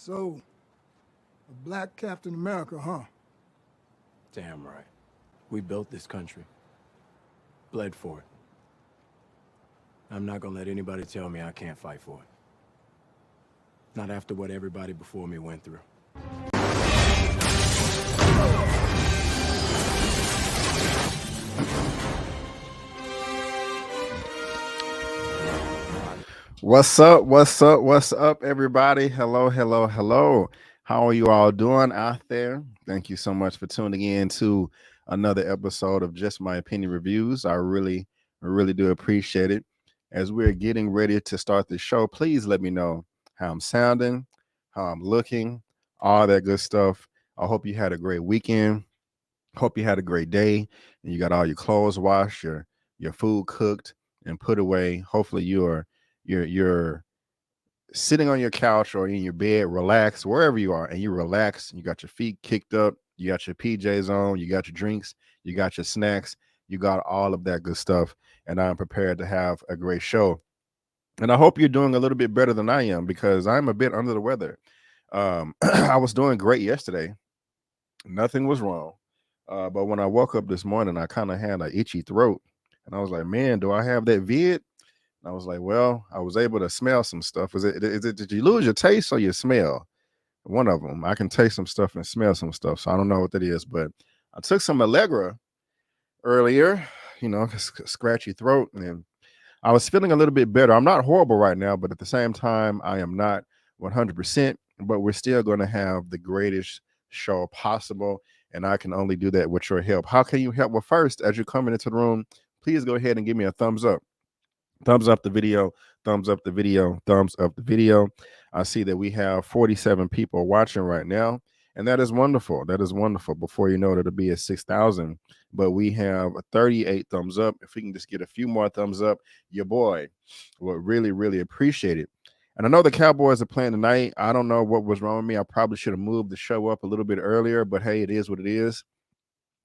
So, a black Captain America, huh? Damn right. We built this country. Bled for it. I'm not gonna let anybody tell me I can't fight for it. Not after what everybody before me went through. What's up? What's up? What's up, everybody? Hello, hello, hello. How are you all doing out there? Thank you so much for tuning in to another episode of Just My Opinion Reviews. I really do appreciate it. As we're getting ready to start the show, please let me know how I'm sounding, how I'm looking, all that good stuff. I hope you had a great weekend. Hope you had a great day and you got all your clothes washed, your food cooked and put away. Hopefully you're sitting on your couch or in your bed, relax wherever you are, and you relax. You got your feet kicked up, you got your PJs on, you got your drinks, you got your snacks, you got all of that good stuff. And I'm prepared to have a great show. And I hope you're doing a little bit better than I am because I'm a bit under the weather. I was doing great yesterday. Nothing was wrong. But when I woke up this morning, I kind of had an itchy throat. And I was like, man, do I have that vid? I was like, well, I was able to smell some stuff. Did you lose your taste or your smell? One of them. I can taste some stuff and smell some stuff. So I don't know what that is, but I took some Allegra earlier, scratchy throat, and I was feeling a little bit better. I'm not horrible right now, but at the same time, I am not 100%, but we're still going to have the greatest show possible. And I can only do that with your help. How can you help? Well, first, as you're coming into the room, please go ahead and give me a thumbs up. Thumbs up the video, thumbs up the video, thumbs up the video. I see that we have 47 people watching right now, and that is wonderful. That is wonderful. Before you know it, it'll be at 6,000, but we have 38 thumbs up. If we can just get a few more thumbs up, your boy would really appreciate it. And I know the Cowboys are playing tonight. I don't know what was wrong with me. I probably should have moved the show up a little bit earlier, but hey, it is what it is.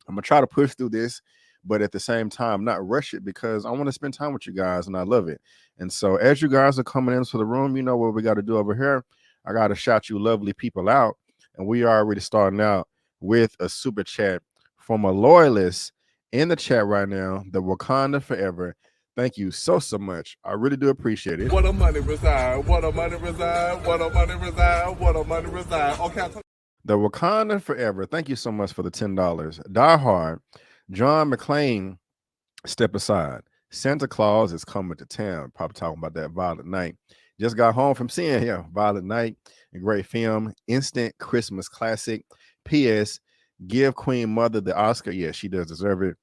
I'm going to try to push through this, but at the same time, not rush it because I want to spend time with you guys and I love it. And so as you guys are coming into the room, you know what we got to do over here. I got to shout you lovely people out. And we are already starting out with a super chat from a loyalist in the chat right now, the Wakanda Forever. Thank you so much. I really do appreciate it. What a money reside, what a money reside, what a money reside, what a money reside. Okay. The Wakanda Forever. Thank you so much for the $10. Die Hard. John McClane, step aside. Santa Claus is coming to town. Probably talking about that Violent Night. Just got home from seeing him. Violent Night, a great film. Instant Christmas classic. P.S. Give Queen Mother the Oscar. Yeah, she does deserve it.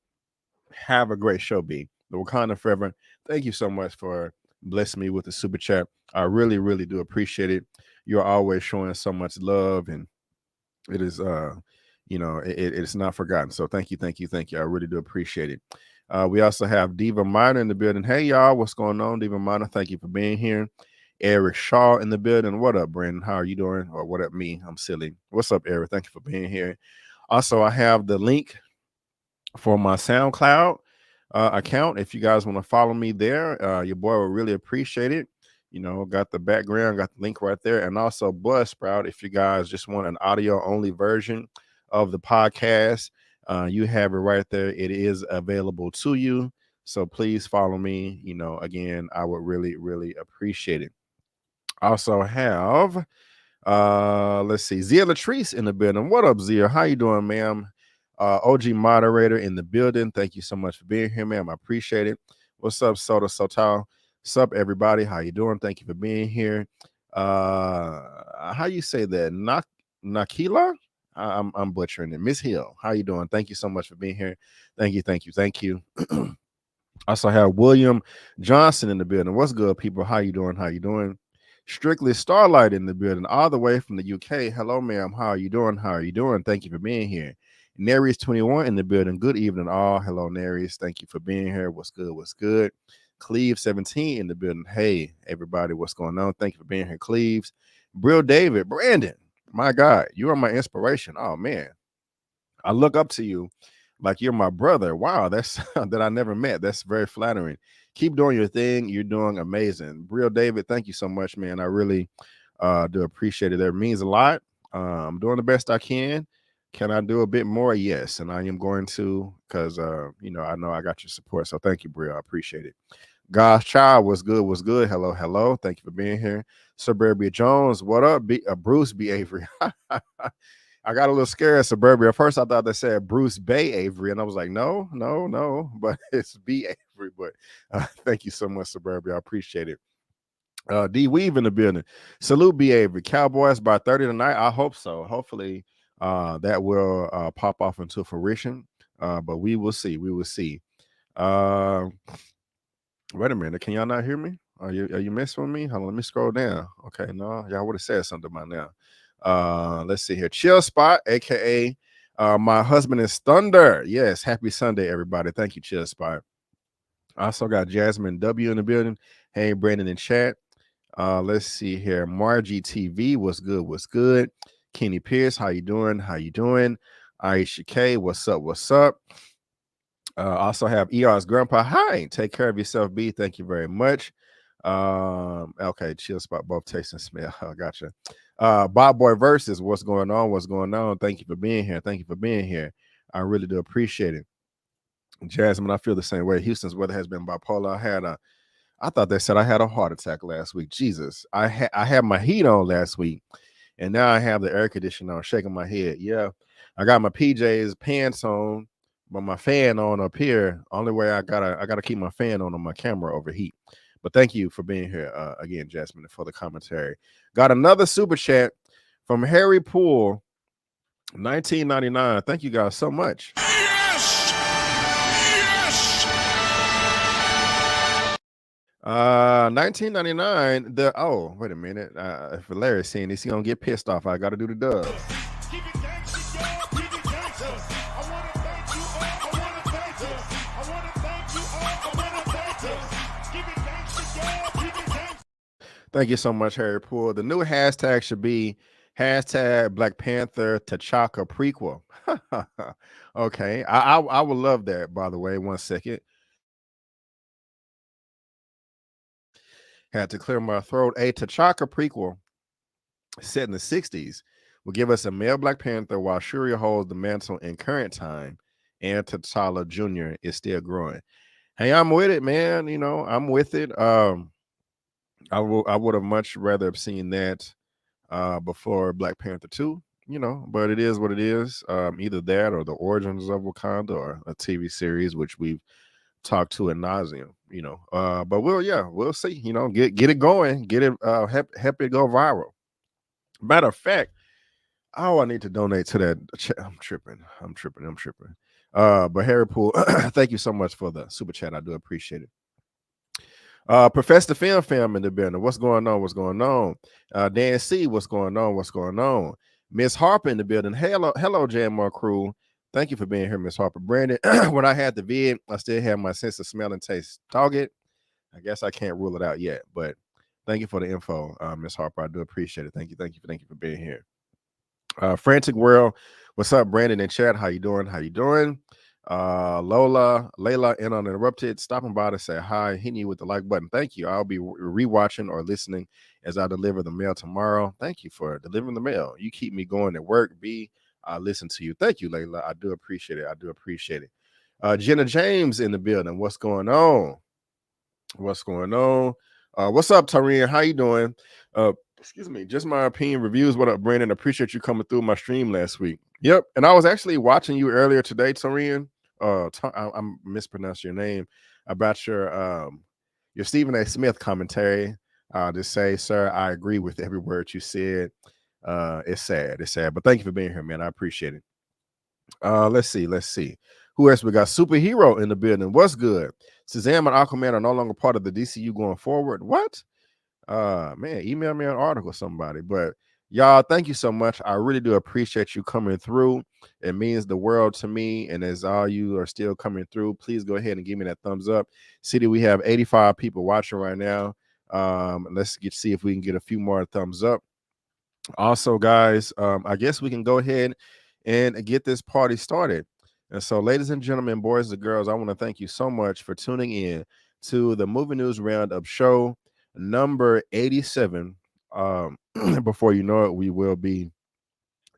Have a great show, B. The Wakanda Forever. Thank you so much for blessing me with the super chat. I really do appreciate it. You're always showing so much love, and it is it's not forgotten. So thank you. I really do appreciate it. We also have Diva Minor in the building. Hey y'all, what's going on? Diva Minor, thank you for being here. Eric Shaw in the building. What up, Brandon? How are you doing? Or what up, me? I'm silly. What's up, Eric? Thank you for being here. Also, I have the link for my SoundCloud account. If you guys want to follow me there, your boy will really appreciate it. Got the background, got the link right there. And also Buzzsprout, if you guys just want an audio only version of the podcast, you have it right there. It is available to you. So please follow me. Again, I would really appreciate it. Also have, let's see, Zia Latrice in the building. What up, Zia? How you doing, ma'am? OG moderator in the building. Thank you so much for being here, ma'am. I appreciate it. What's up, Soda Sotal? What's up, everybody? How you doing? Thank you for being here. How you say that? Nakila? I'm butchering it. Miss Hill, how you doing? Thank you so much for being here. Thank you. Also have William Johnson in the building. What's good, people? How you doing? Strictly Starlight in the building, all the way from the UK. Hello, ma'am. How are you doing? Thank you for being here. Naries 21 in the building. Good evening, all. Hello, Naries. Thank you for being here. What's good? Cleve 17 in the building. Hey, everybody, what's going on? Thank you for being here, Cleves. Brill David, Brandon, my God, you are my inspiration. Oh, man. I look up to you like you're my brother. Wow, that's that I never met. That's very flattering. Keep doing your thing. You're doing amazing. Brill David, thank you so much, man. I really Do appreciate it. That means a lot. I'm doing the best I can. Can I do a bit more? Yes, and I am going to, because you know I got your support. So thank you, Bria. I appreciate it. God's child, what's good? What's good? Hello, hello. Thank you for being here. Suburbia Jones, what up? Bruce B. Avery. I got a little scared, Suburbia. At first, I thought they said Bruce Bay Avery, and I was like, no, but it's B. Avery. But thank you so much, Suburbia. I appreciate it. D Weave in the building. Salute B. Avery. Cowboys by 30 tonight. I hope so. Hopefully, that will pop off into fruition. But we will see. We will see. Wait a minute. Can y'all not hear me? Are you messing with me? Hold on, let me scroll down. Okay, no, y'all would have said something by now. Let's see here. Chill Spot, aka my husband is Thunder. Yes, happy Sunday, everybody. Thank you, Chill Spot. I also got Jasmine W in the building. Hey, Brandon in chat. Let's see here. Margie TV, what's good? What's good? Kenny Pierce, how you doing? How you doing? Aisha K, what's up? What's up? Also have ER's grandpa. Hi, take care of yourself, B. Thank you very much. Okay, Chill Spot, both taste and smell. Gotcha. Bob Boy Versus, what's going on? What's going on? Thank you for being here. Thank you for being here. I really do appreciate it. Jasmine, I feel the same way. Houston's weather has been bipolar. I thought they said I had a heart attack last week. Jesus, I had my heat on last week, and now I have the air conditioner on, shaking my head. Yeah, I got my PJs, pants on, but my fan on up here. Only way I gotta keep my fan on my camera overheat. But thank you for being here again, Jasmine, for the commentary. Got another super chat from Harry Poole, 1999. Thank you guys so much. Yes! Yes! 1999. Wait a minute. If Larry's seeing this, he gonna get pissed off. I gotta do the dub. Thank you so much, Harry Poole. The new hashtag should be hashtag Black Panther T'Chaka prequel. Okay, I would love that. By the way, 1 second. Had to clear my throat. A T'Chaka prequel set in the 60s will give us a male Black Panther while Shuri holds the mantle in current time, and T'Challa Jr. is still growing. Hey, I'm with it, man. You know, I'm with it. I would have much rather have seen that before Black Panther 2, you know, but it is what it is. Either that or the origins of Wakanda or a TV series, which we've talked to ad nauseum, you know. But we'll see, you know, get it going, get it help it go viral. Matter of fact, I need to donate to that. I'm tripping. But Harry Poole, thank you so much for the super chat. I do appreciate it. Professor Fam in the building. What's going on? What's going on? Dan C, what's going on? What's going on? Miss Harper in the building. Hello, JMR crew. Thank you for being here, Miss Harper. Brandon, when I had the vid, I still have my sense of smell and taste. Target. I guess I can't rule it out yet, but thank you for the info, Miss Harper. I do appreciate it. Thank you for being here. Frantic World. What's up, Brandon in chat? How you doing? Layla and uninterrupted, stopping by to say hi, hitting you with the like button. Thank you. I'll be rewatching or listening as I deliver the mail tomorrow. Thank you for delivering the mail. You keep me going at work. I listen to you. Thank you, Layla. I do appreciate it. Jenna James in the building. What's going on? What's up, Tareen? How you doing? Excuse me, just my opinion reviews. What up, Brandon? Appreciate you coming through my stream last week. Yep, and I was actually watching you earlier today, Tareen. I mispronounced your name, about your Stephen A. Smith commentary. To say, sir, I agree with every word you said. It's sad, but thank you for being here, man. I appreciate it. Let's see. Who else we got? Superhero in the building. What's good? Shazam and Aquaman are no longer part of the DCU going forward. What? Man, email me an article, somebody. But y'all, thank you so much. I really do appreciate you coming through. It means the world to me. And as all you are still coming through, please go ahead and give me that thumbs up. See that we have 85 people watching right now. Let's see if we can get a few more thumbs up. Also, guys, I guess we can go ahead and get this party started. And so, ladies and gentlemen, boys and girls, I want to thank you so much for tuning in to the Movie News Roundup show number 87. Before you know it, we will be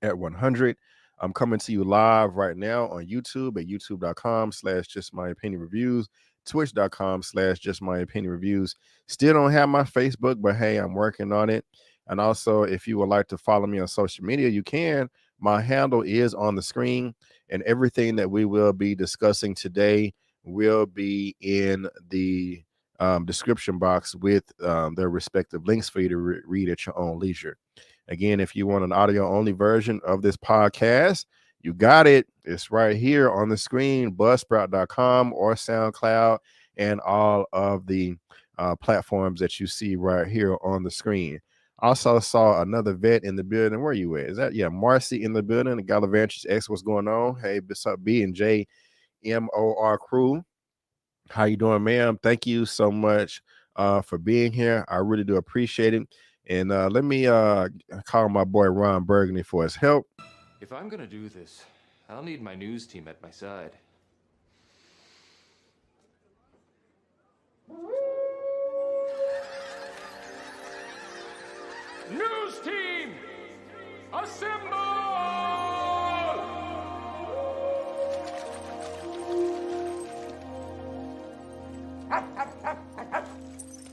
at 100. I'm coming to you live right now on YouTube at youtube.com/justmyopinionreviews, twitch.com/justmyopinionreviews. Still don't have my Facebook, but hey, I'm working on it. And also, if you would like to follow me on social media, you can. My handle is on the screen, and everything that we will be discussing today will be in the description box with their respective links for you to read at your own leisure. Again, if you want an audio only version of this podcast, you got it. It's right here on the screen, buzzsprout.com or SoundCloud, and all of the platforms that you see right here on the screen. Also saw another vet in the building. Where you at? Is that, yeah, Marcy in the building? The Gallivantis X, what's going on? Hey, what's up, B and J MOR crew? How you doing, ma'am? Thank you so much for being here. I really do appreciate it. And let me call my boy Ron Burgundy for his help. If I'm gonna do this, I'll need my news team at my side. News team, assemble!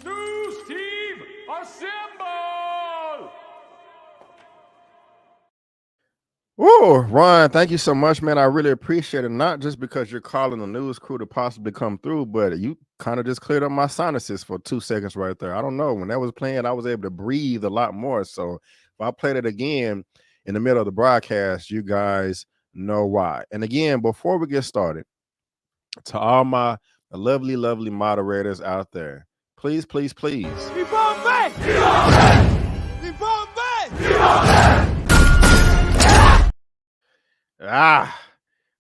News team, assemble! Oh, Ron, thank you so much, man. I really appreciate it. Not just because you're calling the news crew to possibly come through, but you kind of just cleared up my sinuses for 2 seconds right there. I don't know. When that was playing, I was able to breathe a lot more. So if I played it again in the middle of the broadcast, you guys know why. And again, before we get started, to all my lovely, lovely moderators out there, please, please, please.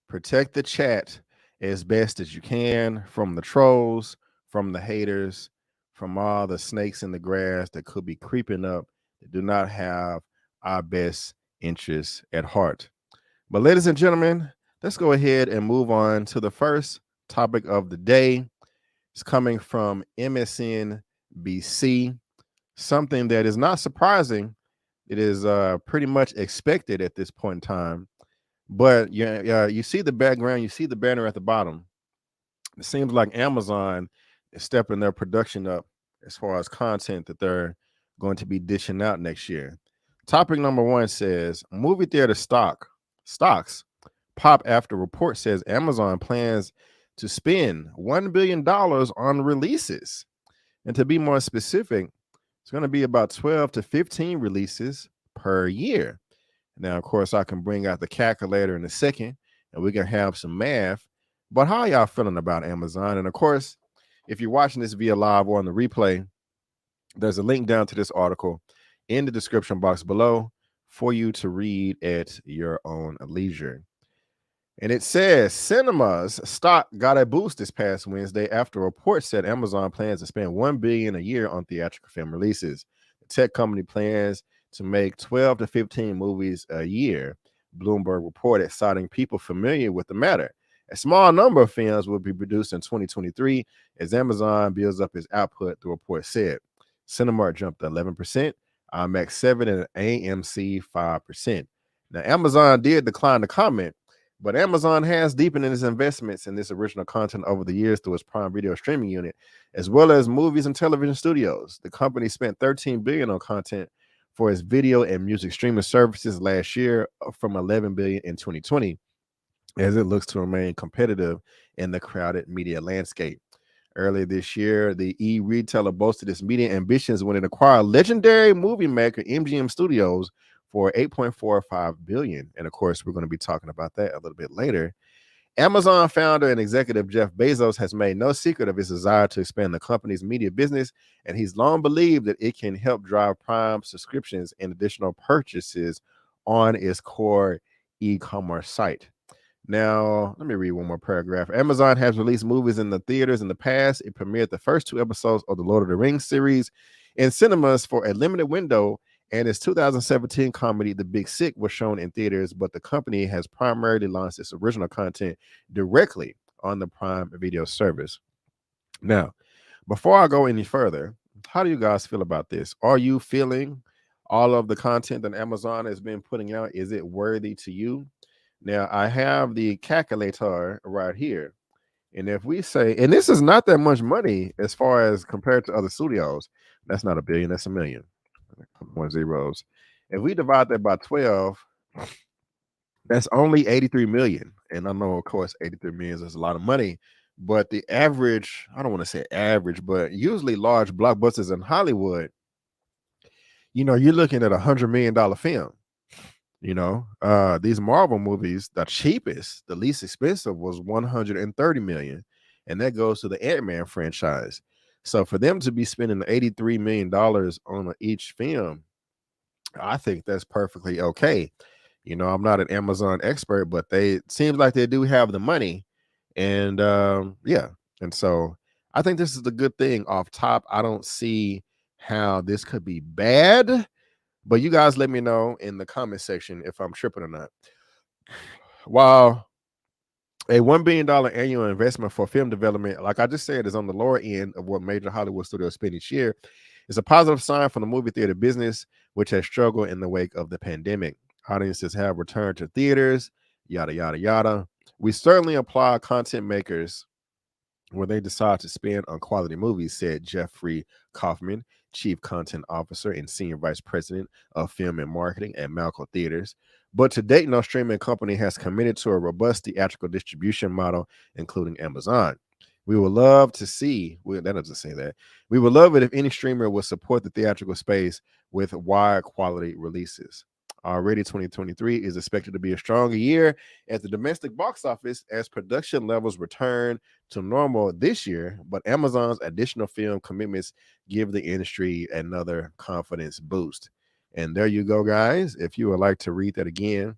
Protect the chat as best as you can from the trolls, from the haters, from all the snakes in the grass that could be creeping up that do not have our best interests at heart. But ladies and gentlemen, let's go ahead and move on to the first topic of the day. It's coming from MSNBC, something that is not surprising. It is pretty much expected at this point in time. But you see the background, you see the banner at the bottom. It seems like Amazon is stepping their production up as far as content that they're going to be dishing out next year. Topic number 1 says, movie theater stocks pop after report says Amazon plans to spend $1 billion on releases. And to be more specific, it's going to be about 12 to 15 releases per year. Now, of course, I can bring out the calculator in a second and we can have some math. But how y'all feeling about Amazon? And of course, if you're watching this via live or on the replay, there's a link down to this article in the description box below for you to read at your own leisure. And it says cinemas stock got a boost this past Wednesday after a report said Amazon plans to spend $1 billion a year on theatrical film releases. The tech company plans to make 12 to 15 movies a year, Bloomberg reported, citing people familiar with the matter. A small number of films will be produced in 2023 as Amazon builds up its output, the report said. Cinemark jumped 11%, IMAX 7%, and AMC 5%. Now, Amazon did decline to comment, but Amazon has deepened in its investments in this original content over the years through its Prime Video streaming unit, as well as movies and television studios. The company spent $13 billion on content for its video and music streaming services last year, from $11 billion in 2020, as it looks to remain competitive in the crowded media landscape. Earlier this year, the e-retailer boasted its media ambitions when it acquired legendary movie maker MGM Studios for $8.45 billion. And of course, we're going to be talking about that a little bit later. Amazon founder and executive Jeff Bezos has made no secret of his desire to expand the company's media business, and he's long believed that it can help drive Prime subscriptions and additional purchases on its core e-commerce site. Now, let me read one more paragraph. Amazon has released movies in the theaters in the past. It premiered the first 2 episodes of the Lord of the Rings series in cinemas for a limited window, and its 2017 comedy, The Big Sick, was shown in theaters, but the company has primarily launched its original content directly on the Prime Video service. Now, before I go any further, how do you guys feel about this? Are you feeling all of the content that Amazon has been putting out, is it worthy to you? Now, I have the calculator right here. And if we say, and this is not that much money as far as compared to other studios, that's not $1 billion, that's $1 million. More zeros. If we divide that by 12, that's only 83 million. And I know, of course, 83 million is a lot of money, but the average, I don't want to say average, but usually large blockbusters in Hollywood, you're looking at $100 million film. These Marvel movies, the cheapest, the least expensive was 130 million, and that goes to the Ant-Man franchise. So for them to be spending $83 million on each film, I think that's perfectly okay. I'm not an Amazon expert, but it seems like they do have the money, and yeah, and so I think this is the good thing off top. I don't see how this could be bad. But you guys let me know in the comment section if I'm tripping or not. While a $1 billion annual investment for film development, like I just said, is on the lower end of what major Hollywood studios spend each year, it's a positive sign for the movie theater business, which has struggled in the wake of the pandemic. Audiences have returned to theaters, yada, yada, yada. We certainly applaud content makers when they decide to spend on quality movies, said Jeffrey Kaufman, Chief Content Officer and Senior Vice President of Film and Marketing at Malco Theaters. But to date, no streaming company has committed to a robust theatrical distribution model, including Amazon. We would love to see, that doesn't say that. We would love it if any streamer would support the theatrical space with wide quality releases. Already 2023 is expected to be a stronger year at the domestic box office as production levels return to normal this year, but Amazon's additional film commitments give the industry another confidence boost. And there you go, guys. If you would like to read that again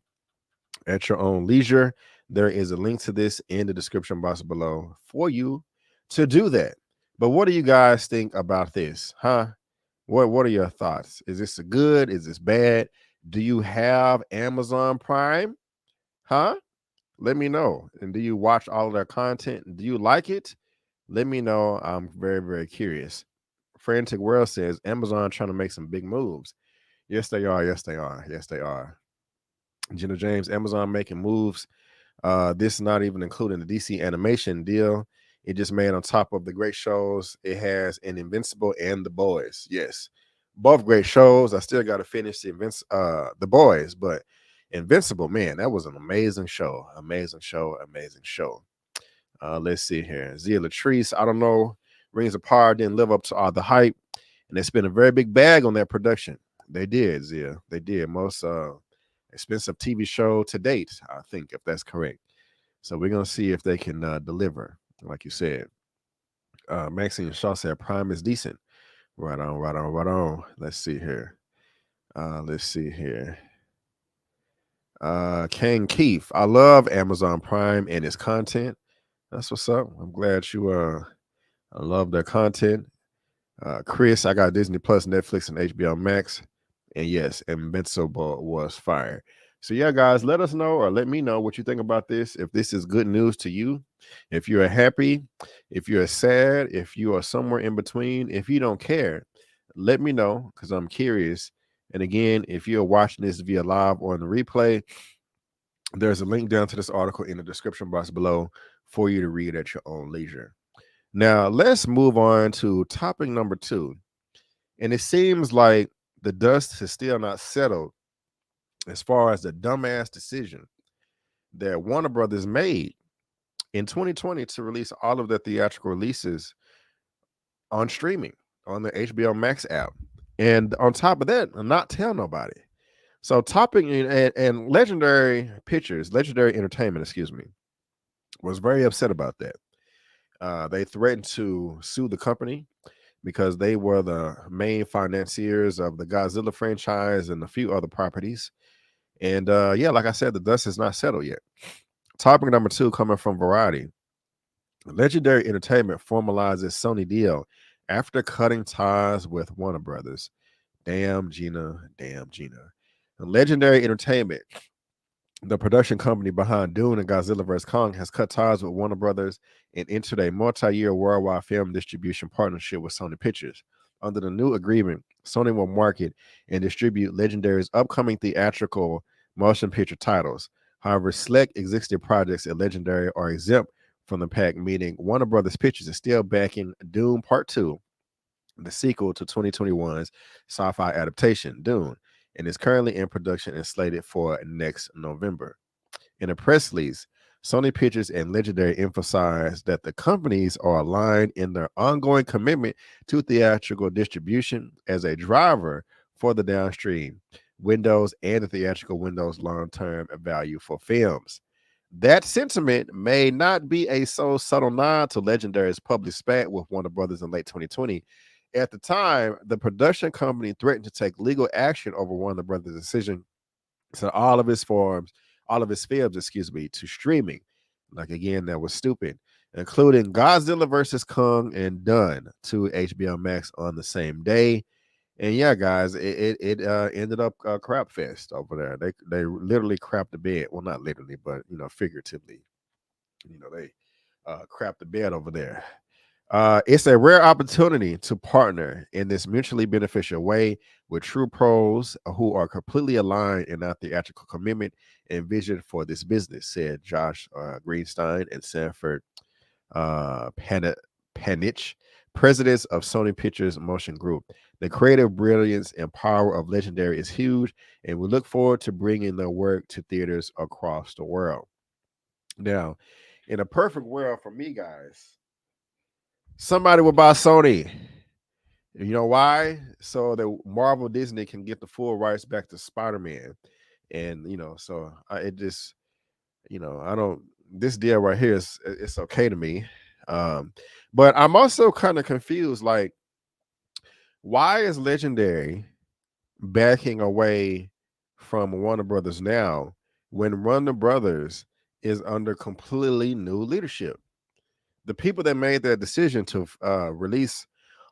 at your own leisure, there is a link to this in the description box below for you to do that. But what do you guys think about this? What are your thoughts? Is this good? Is this bad? Do you have Amazon Prime? Let me know. And do you watch all of their content? Do you like it? Let me know. I'm very, very curious. Frantic World says Amazon trying to make some big moves. Yes, they are. Yes, they are. Yes, they are. Jenna James, Amazon making moves. This is not even including the DC animation deal. It just made on top of the great shows. It has an Invincible and The Boys. Yes. Both great shows. I still got to finish The Boys, but Invincible, man, that was an amazing show. Amazing show. Amazing show. Let's see here. Zia Latrice, I don't know. Rings of Power didn't live up to all the hype, and they spent a very big bag on that production. They did, Zia. They did. Most expensive TV show to date, I think, if that's correct. So we're going to see if they can deliver, like you said. Maxine Shaw said Prime is decent. Right on, right on, right on. Let's see here. King Keith, I love Amazon Prime and its content. That's what's up. I'm glad you I love their content. Chris, I got Disney Plus, Netflix, and HBO Max. And yes, Invincible was fire. So yeah, guys, let us know or let me know what you think about this. If this is good news to you, if you're happy, if you're sad, if you are somewhere in between, if you don't care, let me know because I'm curious. And again, if you're watching this via live or in the replay, there's a link down to this article in the description box below for you to read at your own leisure. Now, let's move on to topic number 2. And it seems like the dust has still not settled as far as the dumbass decision that Warner Brothers made in 2020 to release all of their theatrical releases on streaming on the HBO Max app. And on top of that, not tell nobody. So Topic and Legendary Entertainment, was very upset about that. They threatened to sue the company because they were the main financiers of the Godzilla franchise and a few other properties. And yeah, like I said, the dust has not settled yet. Topic number 2 coming from Variety. Legendary Entertainment formalizes Sony deal after cutting ties with Warner Brothers. Damn Gina, damn Gina. Legendary Entertainment, the production company behind Dune and Godzilla vs. Kong, has cut ties with Warner Brothers and entered a multi-year worldwide film distribution partnership with Sony Pictures. Under the new agreement, Sony will market and distribute Legendary's upcoming theatrical motion picture titles. However, select existing projects at Legendary are exempt from the pact, meaning Warner Brothers Pictures is still backing Dune Part 2, the sequel to 2021's sci-fi adaptation, Dune, and is currently in production and slated for next November. In a press release, Sony Pictures and Legendary emphasized that the companies are aligned in their ongoing commitment to theatrical distribution as a driver for the downstream windows and the theatrical windows long-term value for films. That sentiment may not be a so subtle nod to Legendary's public spat with Warner Brothers in late 2020. At the time, the production company threatened to take legal action over Warner Brothers' decision to all of its films, to streaming. Like again, that was stupid, including Godzilla versus Kong and Done to HBO Max on the same day. And yeah, guys, it ended up crap fest over there. They literally crapped the bed. Well, not literally, but figuratively. They crapped the bed over there. It's a rare opportunity to partner in this mutually beneficial way with true pros who are completely aligned in our theatrical commitment and vision for this business, said Josh Greenstein and Sanford Panich, presidents of Sony Pictures Motion Group. The creative brilliance and power of Legendary is huge, and we look forward to bringing their work to theaters across the world. Now, in a perfect world for me, guys, somebody will buy Sony. You know why? So that Marvel Disney can get the full rights back to Spider-Man. And so it just, I don't, this deal right here it's okay to me. But I'm also kind of confused, like, why is Legendary backing away from Warner Brothers now when Warner Brothers is under completely new leadership? The people that made that decision to release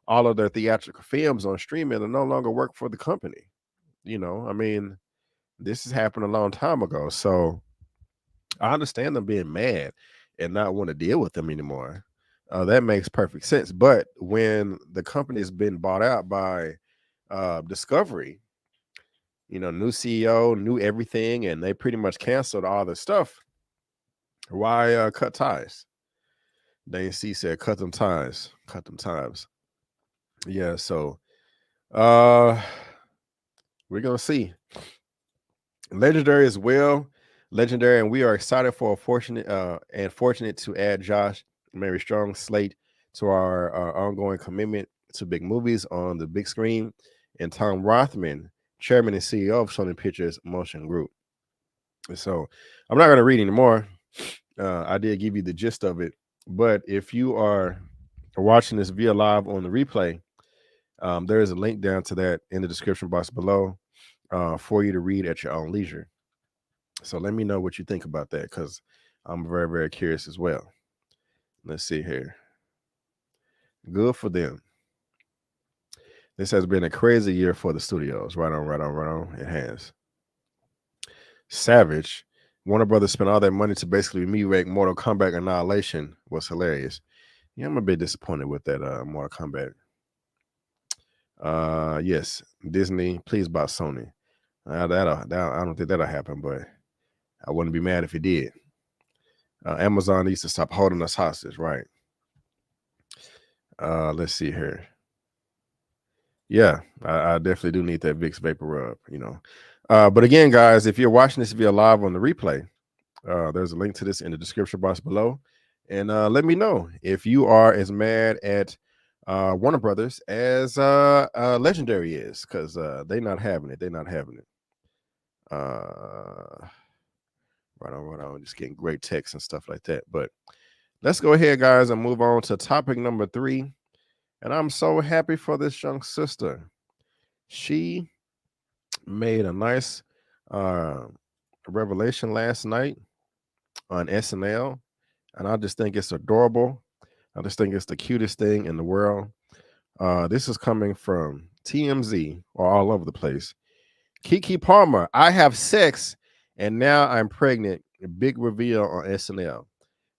all of their theatrical films on streaming are no longer work for the company. I mean, this has happened a long time ago. So I understand them being mad and not want to deal with them anymore. That makes perfect sense. But when the company has been bought out by Discovery, new CEO, new everything, and they pretty much canceled all the stuff, why cut ties? Dane C said, cut them ties. Yeah, so we're gonna see. Legendary as well. Legendary, and we are excited for fortunate to add Josh Mary Strong slate to our ongoing commitment to big movies on the big screen, and Tom Rothman, chairman and CEO of Sony Pictures Motion Group. So I'm not going to read anymore. I did give you the gist of it, but if you are watching this via live on the replay, there is a link down to that in the description box below for you to read at your own leisure. So let me know what you think about that, because I'm very, very curious as well. Let's see here. Good for them. This has been a crazy year for the studios. Right on. It has. Savage. Warner Brothers spent all that money to basically remake Mortal Kombat Annihilation. Was hilarious. Yeah, I'm a bit disappointed with that Mortal Kombat. Yes, Disney, please buy Sony. I don't think that'll happen, but I wouldn't be mad if it did. Amazon needs to stop holding us hostage, right? Let's see here. Yeah, I definitely do need that Vicks Vapor Rub, But again, guys, if you're watching this via live on the replay, there's a link to this in the description box below. And let me know if you are as mad at Warner Brothers as Legendary is, because they're not having it. Right on. Just getting great texts and stuff like that. But let's go ahead, guys, and move on to topic number 3. And I'm so happy for this young sister. She made a nice revelation last night on SNL, and I just think it's adorable. I just think it's the cutest thing in the world. This is coming from TMZ, or all over the place. Keke Palmer, I have sex, and now I'm pregnant. Big reveal on SNL.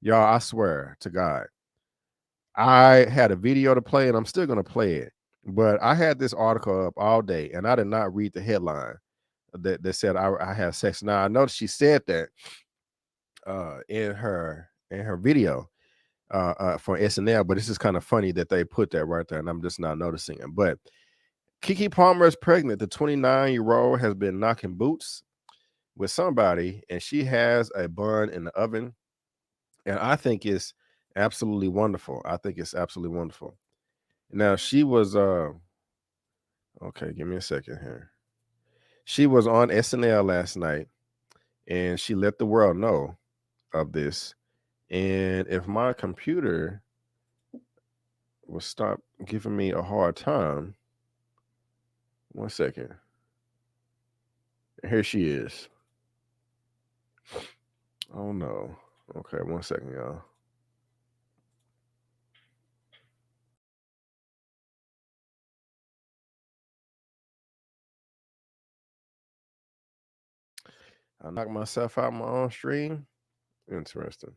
Y'all, I swear to God, I had a video to play, and I'm still going to play it. But I had this article up all day, and I did not read the headline that said I had sex. Now I noticed she said that in her video for SNL, but this is kind of funny that they put that right there, and I'm just not noticing it. But Keke Palmer is pregnant. The 29-year-old has been knocking boots with somebody, and she has a bun in the oven, and I think it's absolutely wonderful. I think it's absolutely wonderful. Now she was okay, give me a second here. She was on SNL last night, and she let the world know of this. And if my computer will stop giving me a hard time, 1 second. Here she is. Oh no. Okay, 1 second, y'all. I knocked myself out my own stream. Interesting.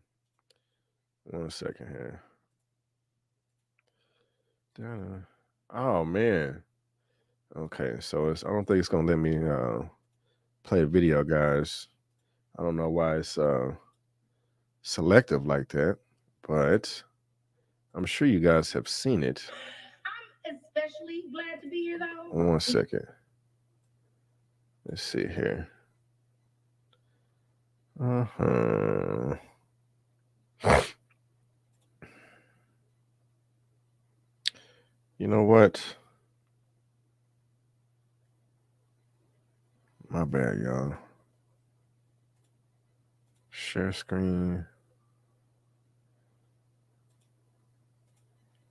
1 second here. Oh man. Okay, so I don't think it's gonna let me play a video, guys. I don't know why it's selective like that, but I'm sure you guys have seen it. I'm especially glad to be here, though. 1 second. Let's see here. You know what? My bad, y'all. Share screen.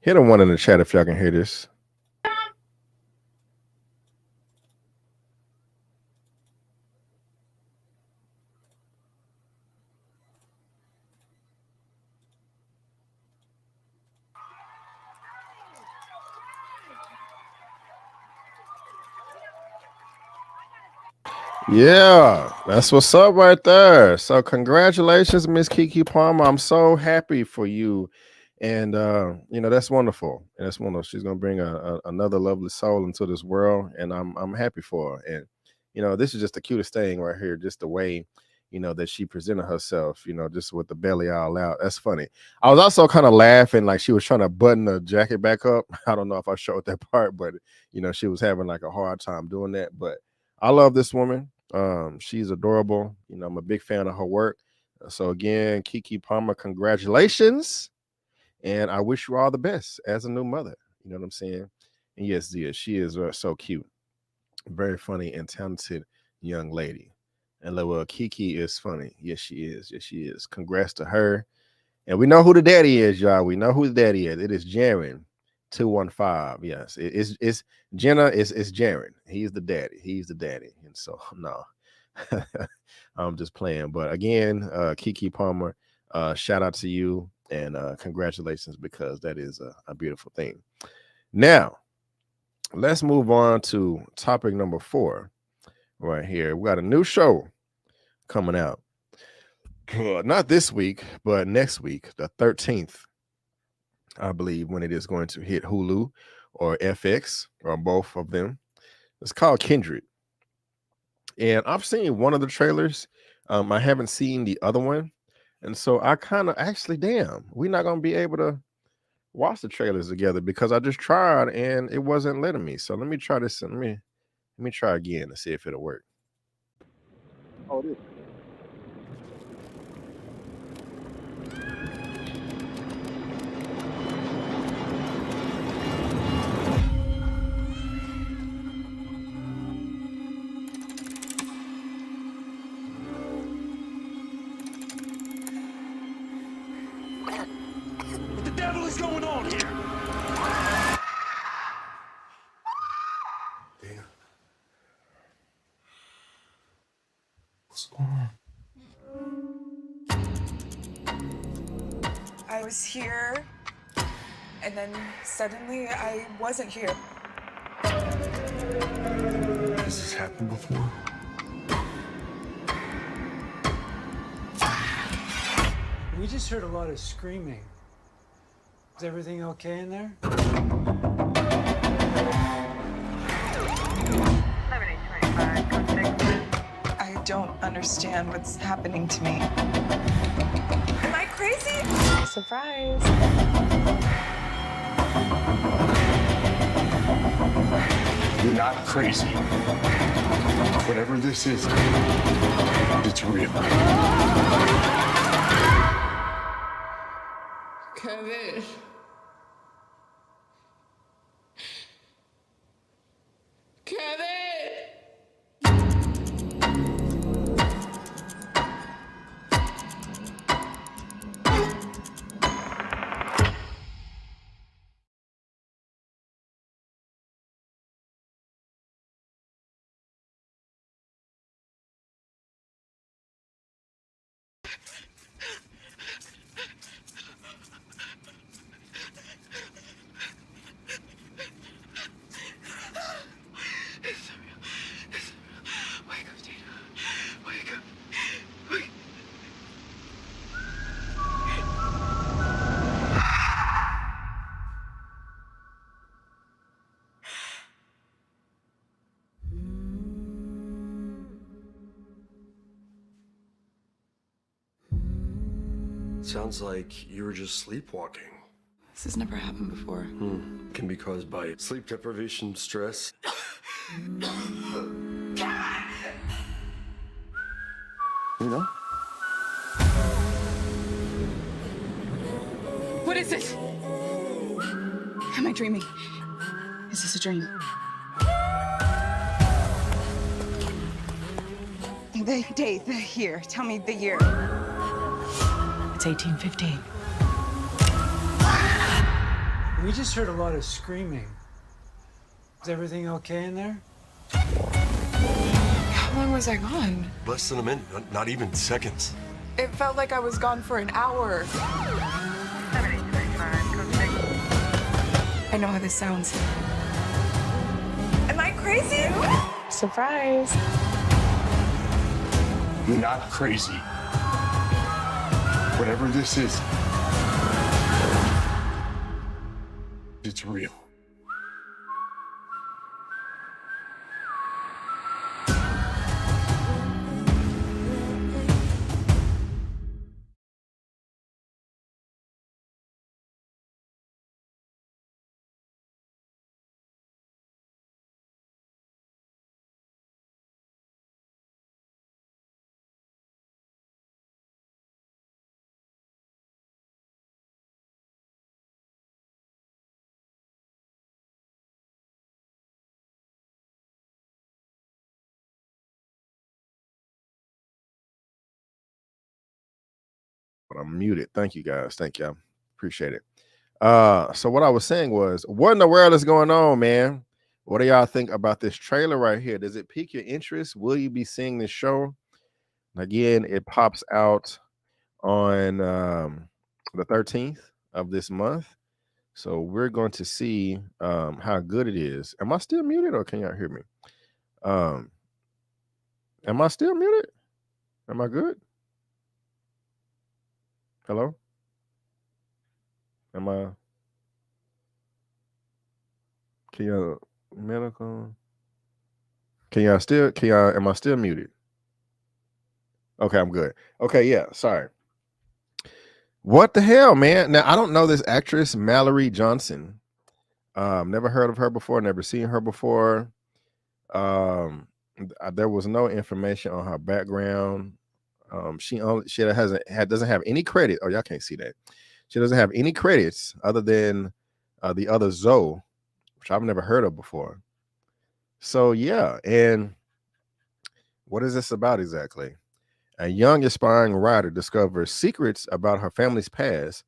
Hit a 1 in the chat if y'all can hear this. Yeah, that's what's up right there. So congratulations, Miss Keke Palmer. I'm so happy for you. And that's wonderful. And that's wonderful. She's gonna bring another lovely soul into this world, and I'm happy for her. And this is just the cutest thing right here, just the way that she presented herself, just with the belly all out. That's funny. I was also kind of laughing, like she was trying to button the jacket back up. I don't know if I showed that part, but she was having like a hard time doing that. But I love this woman. She's adorable. I'm a big fan of her work. So again, Keke Palmer, congratulations. And I wish you all the best as a new mother. You know what I'm saying? And yes, Zia, she is so cute. Very funny and talented young lady. And well, Keke is funny. Yes, she is. Yes, she is. Congrats to her. And we know who the daddy is, y'all. We know who the daddy is. It is Jaren 215. Yes, it's Jenna. It's Jaren. He's the daddy. He's the daddy. And so no, I'm just playing. But again, Keke Palmer, shout out to you and congratulations, because that is a beautiful thing. Now, let's move on to topic number 4 right here. We got a new show coming out. Not this week, but next week, the 13th, I believe, when it is going to hit Hulu or FX or both of them. It's called Kindred. And I've seen one of the trailers. I haven't seen the other one. And so I kind of we're not going to be able to watch the trailers together because I just tried and it wasn't letting me. So let me try this. Let me try again to see if it'll work. Oh, it is. I was here, and then suddenly I wasn't here. Has this happened before? We just heard a lot of screaming. Is everything okay in there? don't understand what's happening to me. Am I crazy? Surprise. You're not crazy. Whatever this is, it's real. Kevin. Kevin! Sounds like you were just sleepwalking. This has never happened before. Can be caused by sleep deprivation, stress. You know? What is it? Am I dreaming? Is this a dream? The date, the year. Tell me the year. It's 1815. We just heard a lot of screaming. Is everything okay in there? How long was I gone? Less than a minute, not even seconds. It felt like I was gone for an hour. I know how this sounds. Am I crazy? Surprise. You're not crazy. Whatever this is, it's real. But I'm muted. Thank you guys. Thank you. Appreciate it. So what I was saying was, what in the world is going on, man? What do y'all think about this trailer right here? Does it pique your interest? Will you be seeing this show? Again, it pops out on the 13th of this month. So we're going to see how good it is. Am I still muted or can y'all hear me? Am I still muted? Am I good? Hello? Am I? Can y'all medical? Can y'all still? Can y'all? Am I still muted? Okay, I'm good. Okay, yeah. Sorry. What the hell, man? Now I don't know this actress Mallory Johnson. Never heard of her before. Never seen her before. There was no information on her background. She doesn't have any credit. Oh, y'all can't see that. She doesn't have any credits other than the other Zoe, which I've never heard of before. So yeah, and what is this about exactly? A young aspiring writer discovers secrets about her family's past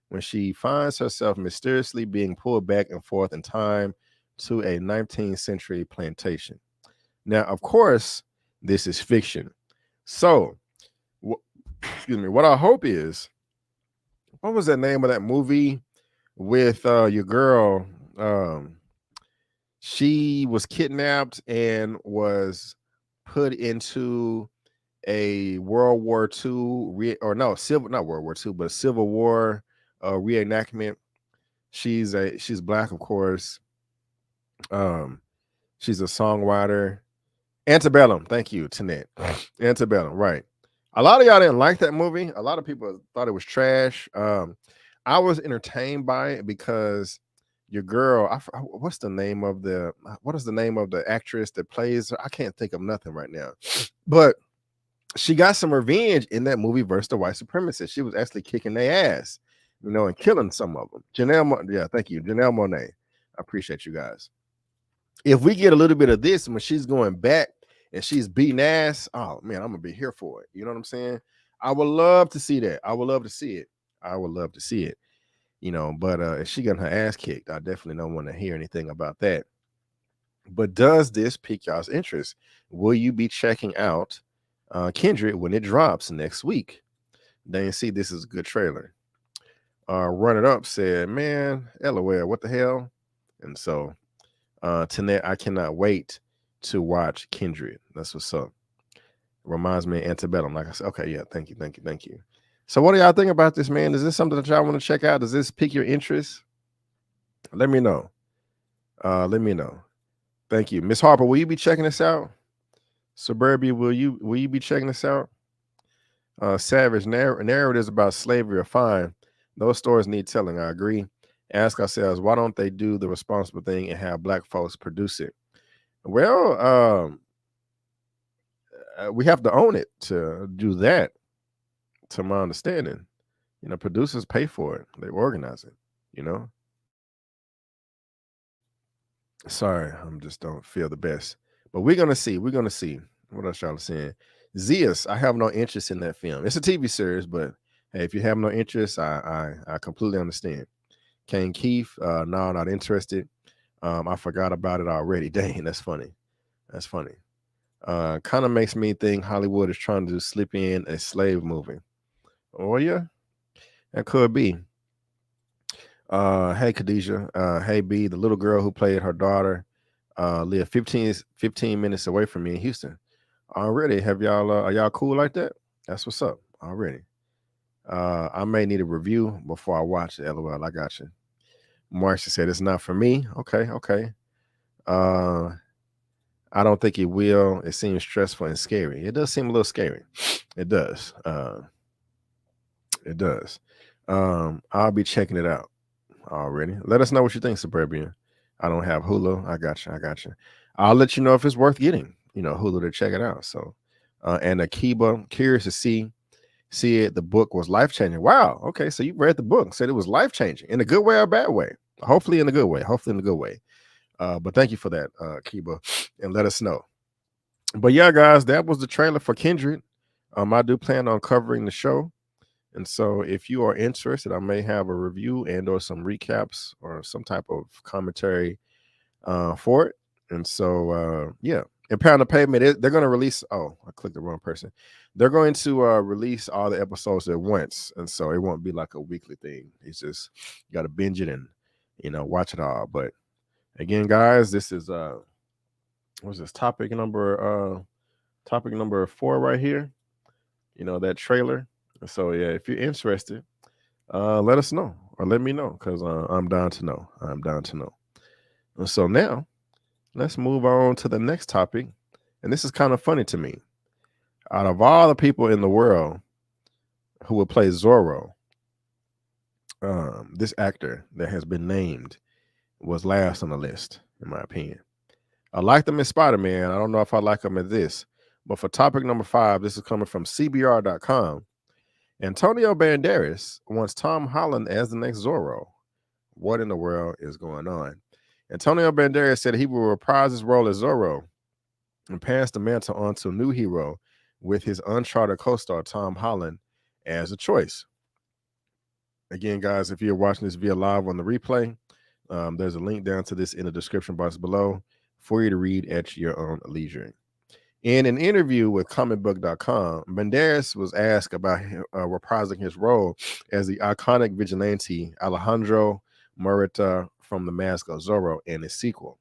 when she finds herself mysteriously being pulled back and forth in time to a 19th century plantation. Now, of course, this is fiction. So, excuse me, what I hope is, what was the name of that movie with your girl? She was kidnapped and was put into a World War II not World War II, but a Civil War reenactment. She's Black, of course. She's a songwriter, Antebellum. Thank you, Tanette. Antebellum, right. A lot of y'all didn't like that movie. A lot of people thought it was trash. I was entertained by it because your girl, what is the name of the actress that plays her? I can't think of nothing right now. But she got some revenge in that movie versus the white supremacists. She was actually kicking their ass, and killing some of them. Thank you. Janelle Monáe. I appreciate you guys. If we get a little bit of this when she's going back and she's beating ass, oh man, I'm gonna be here for it. You know what I'm saying? I would love to see that. I would love to see it. But if she got her ass kicked, I definitely don't want to hear anything about that. But does this pique y'all's interest? Will you be checking out Kindred when it drops next week? Then you see this is a good trailer. Run It Up said, man, LOL, what the hell? And so tonight I cannot wait to watch Kindred. That's what's up. Reminds me of Antebellum. Like I said, okay, yeah, thank you. So what do y'all think about this, man? Is this something that y'all want to check out? Does this pique your interest? Let me know. Thank you. Miss Harper, will you be checking this out? Suburbia, will you be checking this out? Savage, narratives about slavery are fine. Those stories need telling. I agree. Ask ourselves, why don't they do the responsible thing and have black folks produce it? Well, we have to own it to do that. To my understanding, producers pay for it. They organize it. Sorry, I just don't feel the best. But we're gonna see. What else y'all are saying? Zeus, I have no interest in that film. It's a TV series, but hey, if you have no interest, I completely understand. Kane Keith, no, not interested. I forgot about it already. Dang, that's funny. Kind of makes me think Hollywood is trying to slip in a slave movie. Oh yeah, that could be. Hey Khadijah, hey B, the little girl who played her daughter lived 15 minutes away from me in Houston. Already, have y'all are y'all cool like that? That's what's up. Already. I may need a review before I watch it. LOL, I got you. Marcia said it's not for me. Okay. I don't think it will. It seems stressful and scary. It does seem a little scary. It does. I'll be checking it out already. Let us know what you think, Suburbian. I don't have Hulu. I got you. I'll let you know if it's worth getting, Hulu to check it out. So, and Akiba, curious to see it. The book was life-changing. Wow. Okay. So you read the book, said it was life-changing in a good way or a bad way. Hopefully in a good way. But thank you for that, Akiba, and let us know. But yeah, guys, that was the trailer for Kindred. I do plan on covering the show. And so if you are interested, I may have a review and or some recaps or some type of commentary for it. And so, yeah. And Pound of Pavement, they're going to release, I clicked the wrong person. They're going to release all the episodes at once. And so it won't be like a weekly thing. It's just, you got to binge it and, watch it all. But again, guys, this is, what's this, topic number 4 right here. That trailer. So yeah, if you're interested, let us know or let me know because I'm down to know. And so now let's move on to the next topic. And this is kind of funny to me. Out of all the people in the world who would play Zorro, this actor that has been named was last on the list, in my opinion. I liked him as Spider-Man. I don't know if I like him as this. But for topic number 5, this is coming from CBR.com. Antonio Banderas wants Tom Holland as the next Zorro. What in the world is going on? Antonio Banderas said he will reprise his role as Zorro and pass the mantle on to a new hero with his Uncharted co-star Tom Holland as a choice. Again, guys, if you're watching this via live on the replay, there's a link down to this in the description box below for you to read at your own leisure. In an interview with comicbook.com, Banderas was asked about reprising his role as the iconic vigilante Alejandro Morita from The Mask of Zorro and his sequel,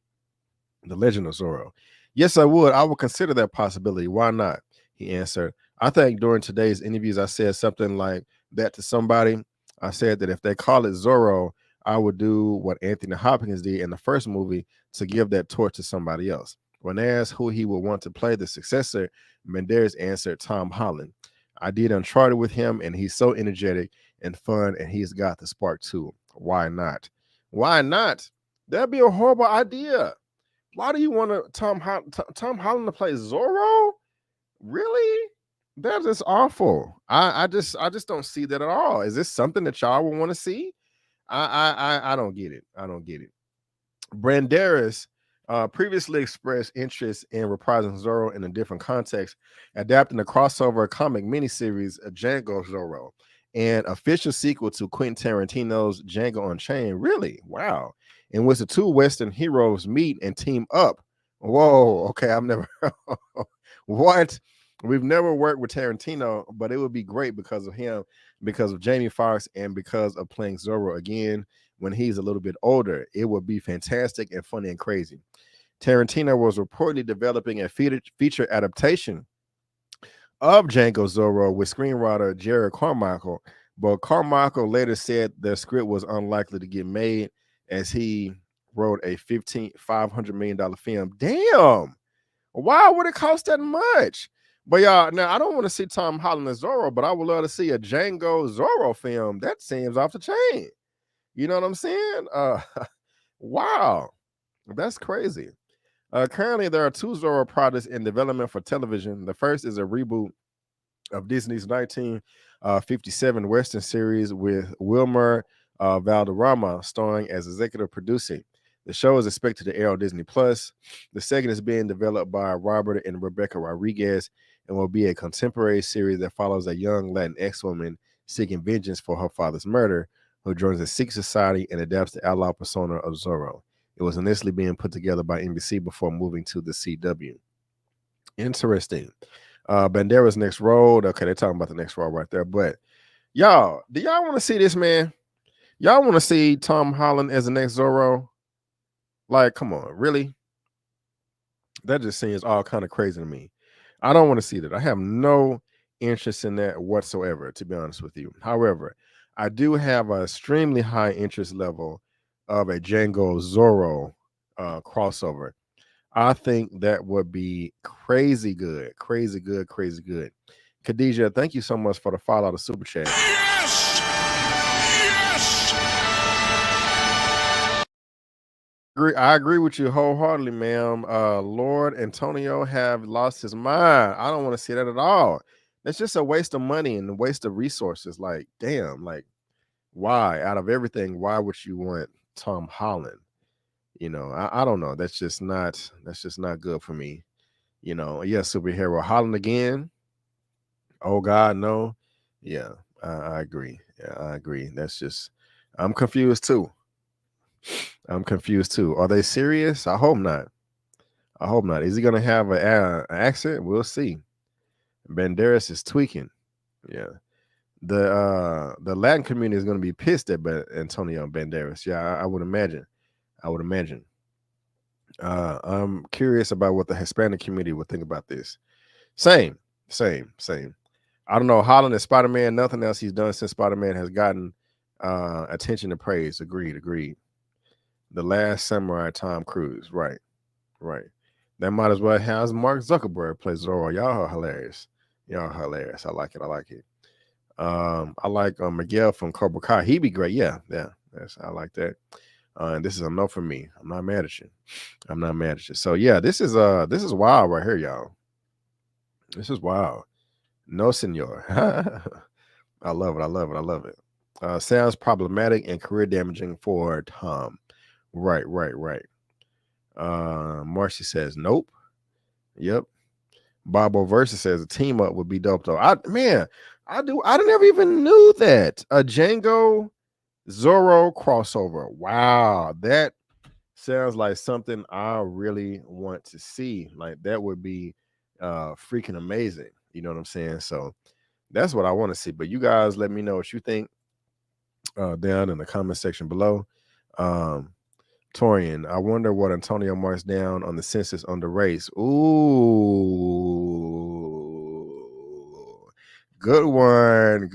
The Legend of Zorro. Yes, I would. I would consider that possibility. Why not? He answered. I think during today's interviews, I said something like that to somebody. I said that if they call it Zorro, I would do what Anthony Hopkins did in the first movie to give that torch to somebody else. When asked who he would want to play the successor, Banderas answered Tom Holland. I did Uncharted with him, and he's so energetic and fun, and he's got the spark too. Why not? Why not? That'd be a horrible idea. Why do you want Tom Holland to play Zorro? Really? That is awful. I just don't see that at all. Is this something that y'all would want to see? I don't get it. I don't get it. Banderas previously expressed interest in reprising Zorro in a different context, adapting the crossover comic miniseries Django Zorro, an official sequel to Quentin Tarantino's Django Unchained. Really? Wow. In which the two Western heroes meet and team up. Whoa. Okay, I've never what? We've never worked with Tarantino, but it would be great because of him, because of Jamie Foxx, and because of playing Zorro again when he's a little bit older. It would be fantastic and funny and crazy. Tarantino was reportedly developing a feature adaptation of Django Zorro with screenwriter Jerry Carmichael, but Carmichael later said the script was unlikely to get made as he wrote a $500 million film. Damn! Why would it cost that much? But y'all, now I don't want to see Tom Holland as Zorro, but I would love to see a Django Zorro film. That seems off the chain. You know what I'm saying? Wow, that's crazy. Currently, there are two Zorro projects in development for television. The first is a reboot of Disney's 1957 Western series with Wilmer Valderrama starring as executive producer. The show is expected to air on Disney Plus. The second is being developed by Robert and Rebecca Rodriguez and will be a contemporary series that follows a young Latinx woman seeking vengeance for her father's murder, who joins a secret society and adapts the outlaw persona of Zorro. It was initially being put together by NBC before moving to the CW. Interesting. Banderas' next role. Okay, they're talking about the next role right there. But y'all, do y'all want to see this, man? Y'all want to see Tom Holland as the next Zorro? Like, come on, really? That just seems all kind of crazy to me. I don't want to see that. I have no interest in that whatsoever, to be honest with you. However, I do have an extremely high interest level of a Django Zorro crossover. I think that would be crazy good, crazy good, crazy good. Khadijah, thank you so much for the follow, the super chat. Yes! Yes! I agree with you wholeheartedly, ma'am. Lord Antonio have lost his mind. I don't want to see that at all. That's just a waste of money and a waste of resources. Like, damn, like, why? Out of everything, why would you want Tom Holland? You know, I don't know. That's just not good for me. You know, yeah, superhero Holland again. Oh God, no. Yeah, I agree. Yeah, I agree. That's just, I'm confused too. I'm confused too. Are they serious? I hope not. I hope not. Is he gonna have an accent? We'll see. Banderas is tweaking. Yeah. The Latin community is gonna be pissed at Antonio Banderas. Yeah, I would imagine. I would imagine. I'm curious about what the Hispanic community would think about this. Same. I don't know. Holland is Spider-Man. Nothing else he's done since Spider-Man has gotten attention and praise. Agreed. The Last Samurai, Tom Cruise. Right. That might as well have Mark Zuckerberg play Zorro. Y'all are hilarious. I like it. I like Miguel from Cobra Kai. He'd be great. Yeah. I like that. And this is a no for me. I'm not mad at you. So yeah, this is wild right here, y'all. This is wild. No, senor. I love it. Sounds problematic and career damaging for Tom. Right. Marcy says nope. Yep. Bobo Versus says a team up would be dope though. I never even knew that. A Django Zorro crossover. Wow, that sounds like something I really want to see. Like that would be freaking amazing. You know what I'm saying? So that's what I want to see. But you guys let me know what you think down in the comment section below. Torian, I wonder what Antonio marks down on the census on the race. Ooh, good one.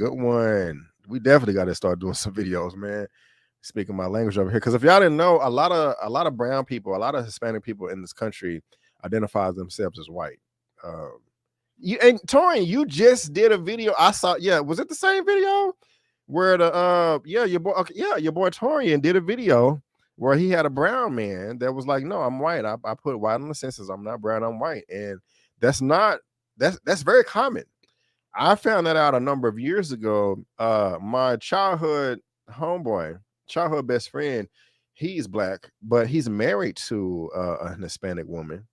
We definitely got to start doing some videos, man. Speaking my language over here, because if y'all didn't know, a lot of brown people, a lot of Hispanic people in this country identifies themselves as white. You and Torian, you just did a video. I saw, was it the same video where the your boy Torian did a video where he had a brown man that was like, no, I'm white. I put white on the census. I'm not brown, I'm white. And that's very common. I found that out a number of years ago. My childhood best friend, he's black, but he's married to a Hispanic woman.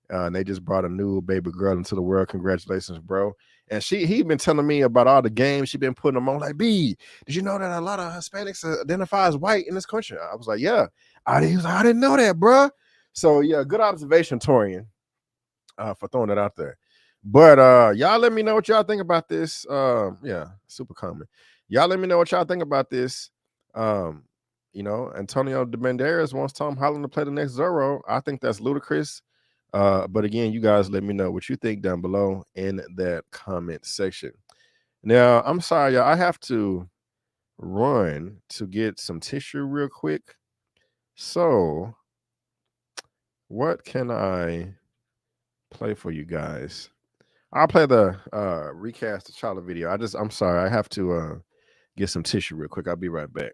And they just brought a new baby girl into the world. Congratulations, bro. And he been telling me about all the games she been putting them on. Like, B, did you know that a lot of Hispanics identify as white in this country? I was like, yeah. He was like, I didn't know that, bro. So yeah, good observation, Torian, for throwing that out there. But y'all let me know what y'all think about this. Super common. Y'all let me know what y'all think about this. Antonio de Banderas wants Tom Holland to play the next Zorro. I think that's ludicrous. But again, you guys let me know what you think down below in that comment section. Now, I'm sorry, y'all. I have to run to get some tissue real quick. So, what can I play for you guys? I'll play the recast T'Challa video. I'm sorry. I have to get some tissue real quick. I'll be right back.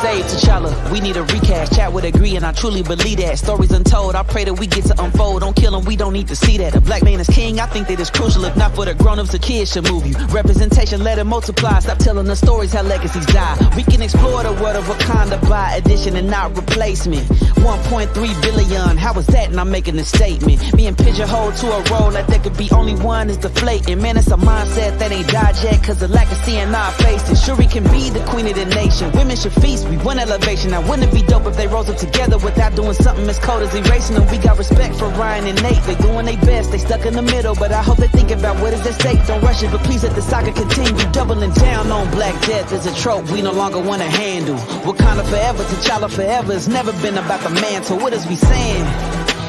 Say T'Challa, we need a recast. Chat would agree, and I truly believe that. Stories untold, I pray that we get to unfold. Don't kill him, we don't need to see that. A black man is king, I think that is crucial. If not for the grown-ups, the kids should move you. Representation, let it multiply. Stop telling the stories, how legacies die. We can explore the world of Wakanda by addition and not replacement. 1.3 billion, how was that? And I'm making a statement. Being pigeonholed to a role like there could be only one is deflating. Man, it's a mindset that ain't died yet, cause the lack of seeing our faces. Sure, we can be the queen of the nation. Women should feast, we want elevation. Now, wouldn't it be dope if they rose up together without doing something as cold as erasing them? We got respect for Ryan and Nate. They doing their best, they stuck in the middle, but I hope they think about what is at stake. Don't rush it, but please let the saga continue. Doubling down on Black Death is a trope we no longer want to handle. Wakanda forever, T'Challa forever. It's never been about the mantle. What is we saying?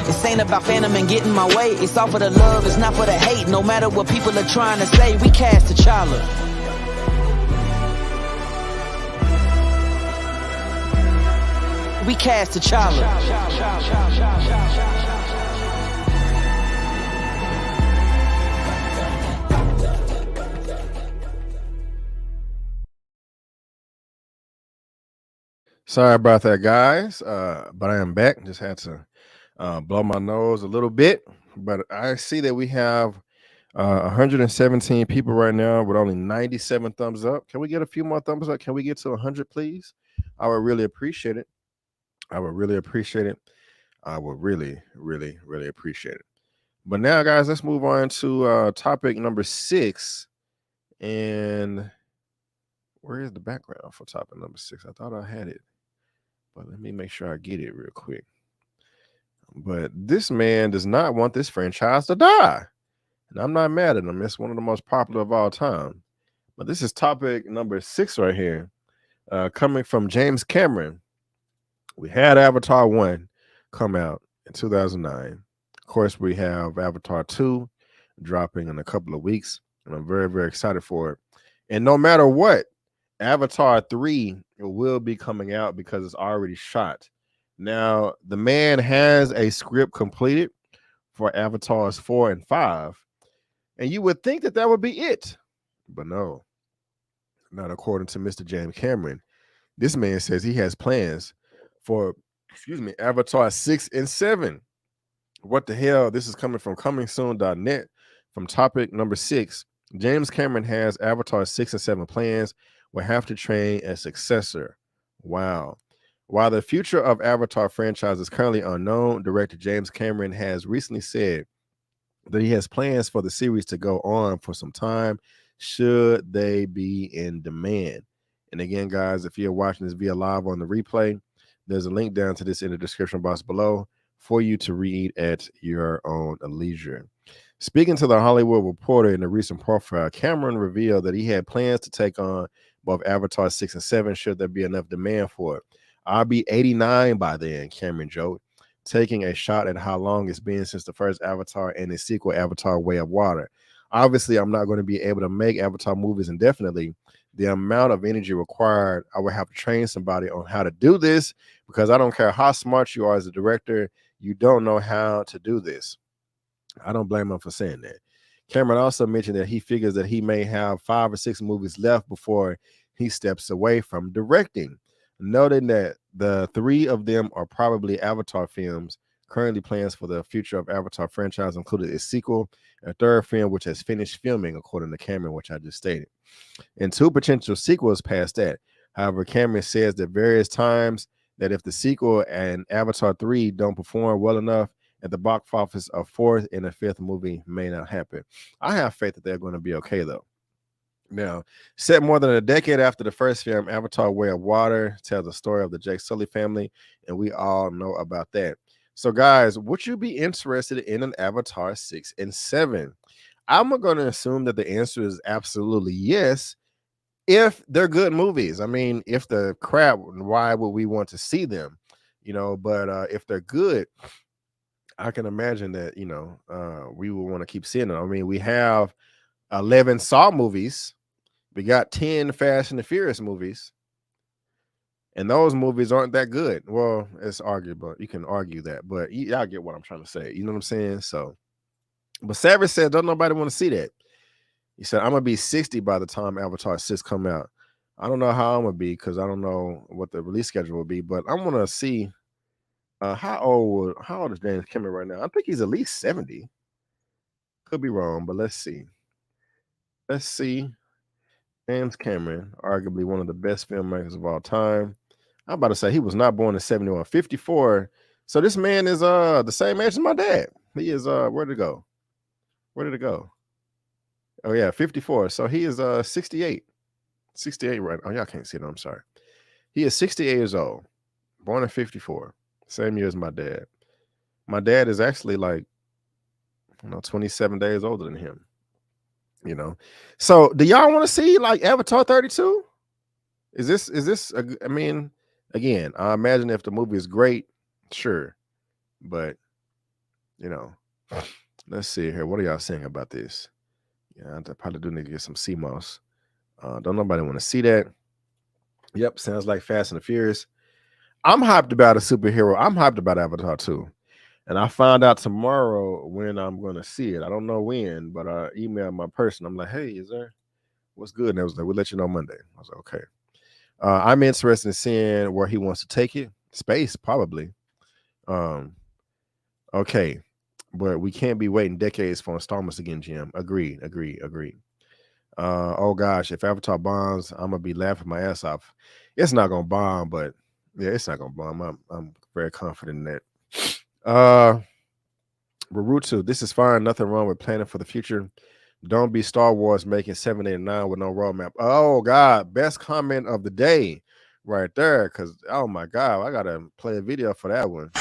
This ain't about Phantom and getting my way. It's all for the love, it's not for the hate. No matter what people are trying to say, we cast T'Challa. We cast T'Challa. Sorry about that, guys. But I am back. Just had to blow my nose a little bit. But I see that we have 117 people right now with only 97 thumbs up. Can we get a few more thumbs up? Can we get to 100, please? I would really appreciate it. I would really, really appreciate it. But now, guys, let's move on to topic number 6. And where is the background for topic number 6? I thought I had it, but let me make sure I get it real quick. But this man does not want this franchise to die. And I'm not mad at him. It's one of the most popular of all time. But this is topic number 6 right here, coming from James Cameron. We had Avatar 1 come out in 2009. Of course, we have Avatar 2 dropping in a couple of weeks, and I'm very, very excited for it. And no matter what, Avatar 3 will be coming out because it's already shot. Now, the man has a script completed for Avatars 4 and 5, and you would think that that would be it. But no, not according to Mr. James Cameron. This man says he has plans for, Avatar 6 and 7. What the hell? This is coming from comingsoon.net. From topic number 6, James Cameron has Avatar 6 and 7 plans. Will have to train a successor. Wow. While the future of Avatar franchise is currently unknown, director James Cameron has recently said that he has plans for the series to go on for some time, should they be in demand. And again, guys, if you're watching this via live on the replay, there's a link down to this in the description box below for you to read at your own leisure. Speaking to the Hollywood Reporter in a recent profile, Cameron revealed that he had plans to take on both Avatar 6 and 7 should there be enough demand for it. I'll be 89 by then, Cameron joked, taking a shot at how long it's been since the first Avatar and the sequel Avatar Way of Water. Obviously, I'm not going to be able to make Avatar movies indefinitely, the amount of energy required, I would have to train somebody on how to do this, because I don't care how smart you are as a director, you don't know how to do this. I don't blame him for saying that. Cameron also mentioned that he figures that he may have 5 or 6 movies left before he steps away from directing, noting that the 3 of them are probably Avatar films. Currently, plans for the future of Avatar franchise included a sequel, a 3rd film which has finished filming, according to Cameron, which I just stated, and 2 potential sequels past that. However, Cameron says that various times that if the sequel and Avatar 3 don't perform well enough at the box office, a 4th and a 5th movie may not happen. I have faith that they're going to be okay, though. Now, set more than a decade after the first film, Avatar: Way of Water tells the story of the Jake Sully family, and we all know about that. So, guys, would you be interested in an Avatar 6 and 7? I'm going to assume that the answer is absolutely yes, if they're good movies. I mean, if they're crap, why would we want to see them? But if they're good, I can imagine that, we will want to keep seeing them. I mean, we have 11 Saw movies. We got 10 Fast and the Furious movies. And those movies aren't that good. Well, it's arguable. You can argue that, but y'all get what I'm trying to say. You know what I'm saying? So, but Savage said, don't nobody want to see that. He said, I'm going to be 60 by the time Avatar 6 come out. I don't know how I'm going to be, because I don't know what the release schedule will be, but I'm going to see how old is James Cameron right now? I think he's at least 70. Could be wrong, but let's see. James Cameron, arguably one of the best filmmakers of all time. I'm about to say he was not born in 71, 54. So this man is the same age as my dad. He is where did it go? Oh yeah, 54. So he is 68. 68 right. Oh, y'all can't see it. I'm sorry. He is 68 years old, born in 54. Same year as my dad. My dad is actually like 27 days older than him. So do y'all want to see like Avatar 32? Is this I mean, again, I imagine if the movie is great, sure, but let's see here. What are y'all saying about this? Yeah, I probably do need to get some CMOS. Don't nobody want to see that. Yep, sounds like Fast and the Furious. I'm hyped about a superhero. I'm hyped about Avatar 2. And I find out tomorrow when I'm going to see it. I don't know when, but I emailed my person. I'm like, hey, what's good? And they was like, we'll let you know Monday. I was like, okay. I'm interested in seeing where he wants to take it. Space, probably. Okay. But we can't be waiting decades for installments again, Jim. Agreed. Oh gosh, if Avatar bombs, I'm gonna be laughing my ass off. It's not gonna bomb, but yeah, it's not gonna bomb. I'm very confident in that. Baruto, this is fine. Nothing wrong with planning for the future. Don't be Star Wars making 7, 8, and 9 with no roadmap. Oh God, best comment of the day right there. Cause oh my God, I gotta play a video for that one.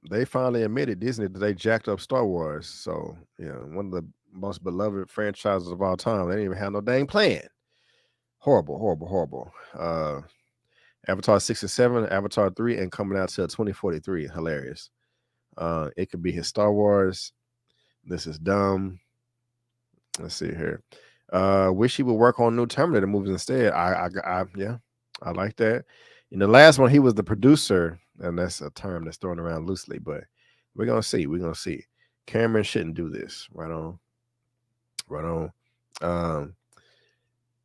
They finally admitted, Disney, that they jacked up Star Wars. So, yeah, one of the most beloved franchises of all time. They didn't even have no dang plan. Horrible. Avatar 6 and 7, Avatar 3, and coming out till 2043. Hilarious. It could be his Star Wars. This is dumb. Let's see here. Wish he would work on new Terminator movies instead. I like that. In the last one, he was the producer, and that's a term that's thrown around loosely, but we're gonna see. Cameron shouldn't do this. Right on.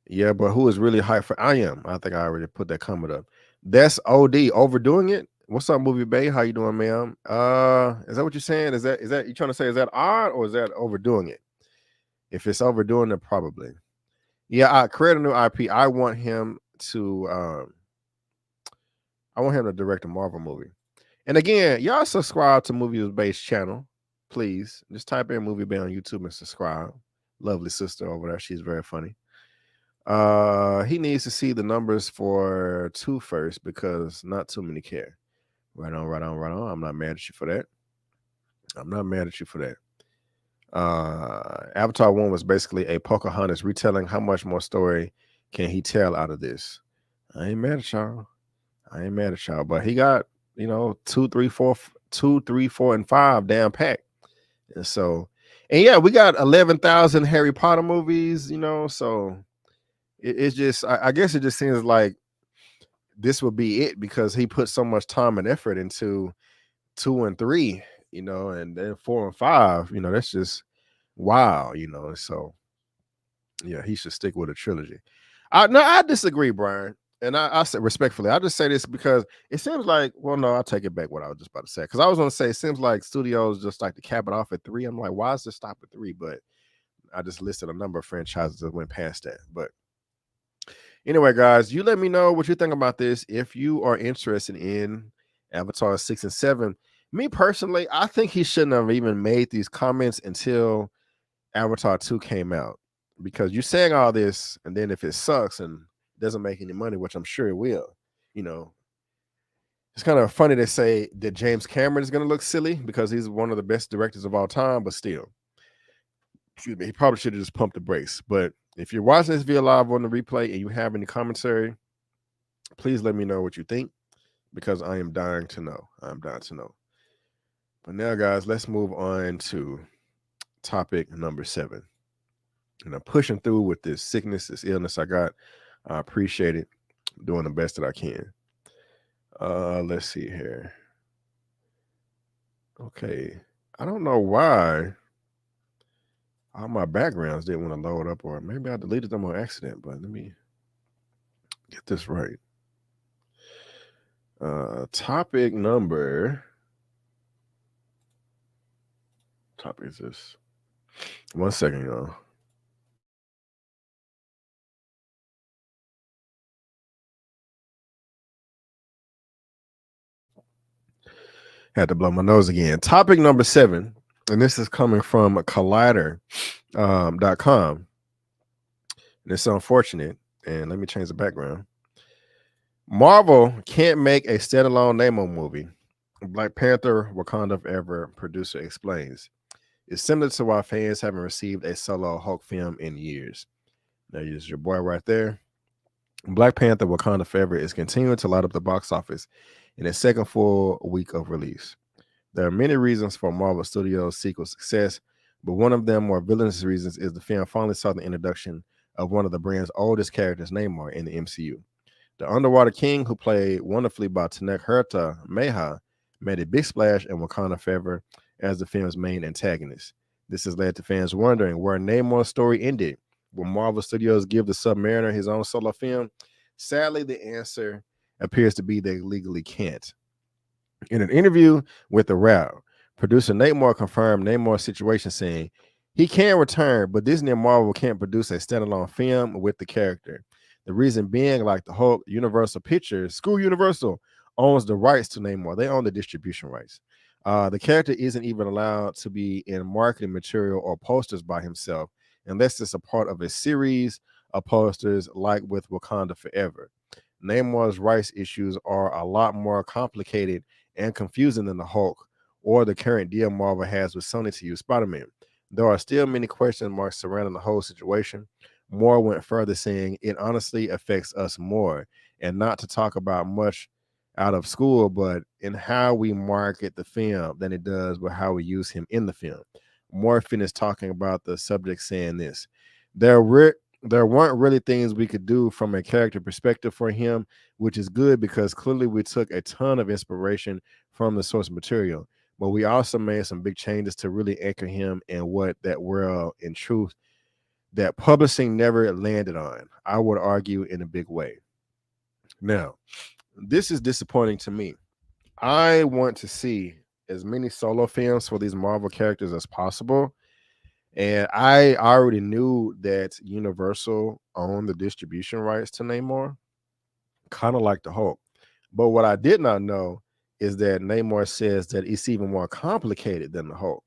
Yeah, but who is really hyped for? I am. I think I already put that comment up. That's OD overdoing it. What's up, Movie Bay? How you doing, ma'am? Is that what you're saying? Is that you trying to say? Is that odd or is that overdoing it? If it's overdoing it, probably. Yeah, I create a new IP. I want him to direct a Marvel movie. And again, y'all subscribe to Movie Bay's channel, please. Just type in Movie Bay on YouTube and subscribe. Lovely sister over there. She's very funny. He needs to see the numbers for 2 first because not too many care. Right on. I'm not mad at you for that. Avatar 1 was basically a Pocahontas retelling. How much more story can he tell out of this? I ain't mad at y'all. But he got 2, 3, 4, and 5 down packed. And so And yeah, we got 11,000 Harry Potter movies, you know, so it's just, I guess it just seems like this would be it because he put so much time and effort into 2 and 3, you know, and then 4 and 5, you know, that's just wow, you know. So yeah, he should stick with a trilogy. I disagree, Brian. And I say respectfully, I just say this because it seems like, well, no, I'll take it back what I was just about to say. Because I was going to say, it seems like studios just like to cap it off at 3. I'm like, why is this stop at 3? But I just listed a number of franchises that went past that. But anyway, guys, you let me know what you think about this. If you are interested in Avatar 6 and 7, me personally, I think he shouldn't have even made these comments until Avatar 2 came out. Because you're saying all this, and then if it sucks and doesn't make any money, which I'm sure it will, you know, it's kind of funny to say that James Cameron is going to look silly because he's one of the best directors of all time, but still, excuse me, he probably should have just pumped the brakes. But if you're watching this via live on the replay and you have any commentary, please let me know what you think because I am dying to know. I'm dying to know. But now, guys, let's move on to topic number 7. And I'm pushing through with this sickness, this illness I got. I appreciate it. I'm doing the best that I can. Let's see here. Okay. I don't know why all my backgrounds didn't want to load up, or maybe I deleted them on accident, but let me get this right. Topic is this. 1 second, y'all. Had to blow my nose again. Topic number 7, and this is coming from Collider.com. And it's unfortunate. And let me change the background. Marvel can't make a standalone Namor movie. Black Panther, Wakanda Forever producer explains. It's similar to why fans haven't received a solo Hulk film in years. Now, here's your boy right there. Black Panther, Wakanda Forever is continuing to light up the box office in its second full week of release. There are many reasons for Marvel Studios' sequel success, but one of them more villainous reasons is the film finally saw the introduction of one of the brand's oldest characters, Namor, in the MCU. The Underwater King, who played wonderfully by Tanek Herta Meha, made a big splash in Wakanda Forever as the film's main antagonist. This has led to fans wondering where Namor's story ended. Will Marvel Studios give the Submariner his own solo film? Sadly, the answer appears to be they legally can't. In an interview with The Wrap, producer Namor confirmed Namor's situation, saying he can return, but Disney and Marvel can't produce a standalone film with the character. The reason being, like the Hulk, Universal Pictures, School Universal, owns the rights to Namor. They own the distribution rights. The character isn't even allowed to be in marketing material or posters by himself unless it's a part of a series of posters like with Wakanda Forever. Namor's rights issues are a lot more complicated and confusing than the Hulk or the current deal Marvel has with Sony to use Spider-Man. There are still many question marks surrounding the whole situation. Moore went further, saying it honestly affects us more, and not to talk about much out of school, but in how we market the film than it does with how we use him in the film. Moore finished talking about the subject, saying this: there weren't really things we could do from a character perspective for him, which is good because clearly we took a ton of inspiration from the source material, but we also made some big changes to really anchor him in what that world in truth that publishing never landed on, I would argue, in a big way. Now, this is disappointing to me. I want to see as many solo films for these Marvel characters as possible. And I already knew that Universal owned the distribution rights to Namor, kind of like the Hulk. But what I did not know is that Namor says that it's even more complicated than the Hulk.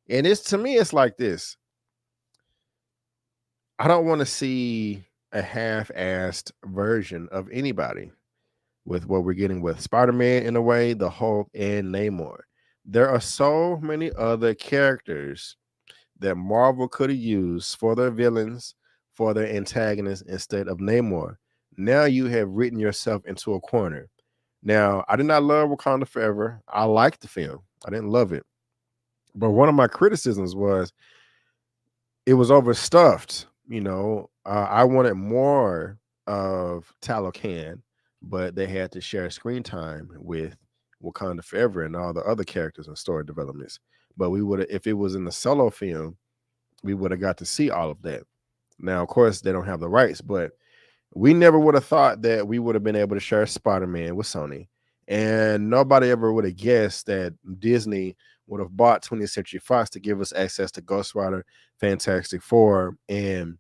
And it's, to me, it's like this. I don't want to see a half-assed version of anybody with what we're getting with Spider-Man in a way, the Hulk, and Namor. There are so many other characters that Marvel could have used for their villains, for their antagonists instead of Namor. Now you have written yourself into a corner. Now, I did not love Wakanda Forever. I liked the film. I didn't love it. But one of my criticisms was it was overstuffed. I wanted more of Talocan, but they had to share screen time with Wakanda Forever and all the other characters and story developments. But we would have, if it was in the solo film, we would have got to see all of that. Now, of course, they don't have the rights, but we never would have thought that we would have been able to share Spider-Man with Sony. And nobody ever would have guessed that Disney would have bought 20th Century Fox to give us access to Ghost Rider, Fantastic Four, and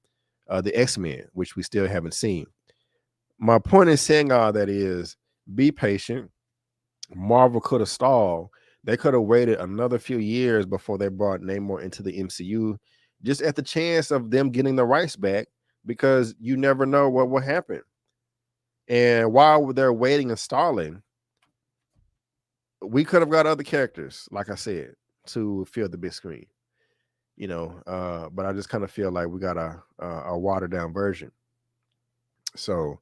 the X-Men, which we still haven't seen. My point in saying all that is be patient. Marvel could have stalled. They could have waited another few years before they brought Namor into the MCU, just at the chance of them getting the rights back, because you never know what will happen. And while they're waiting and stalling, we could have got other characters, like I said, to fill the big screen. But I just kind of feel like we got a watered down version. So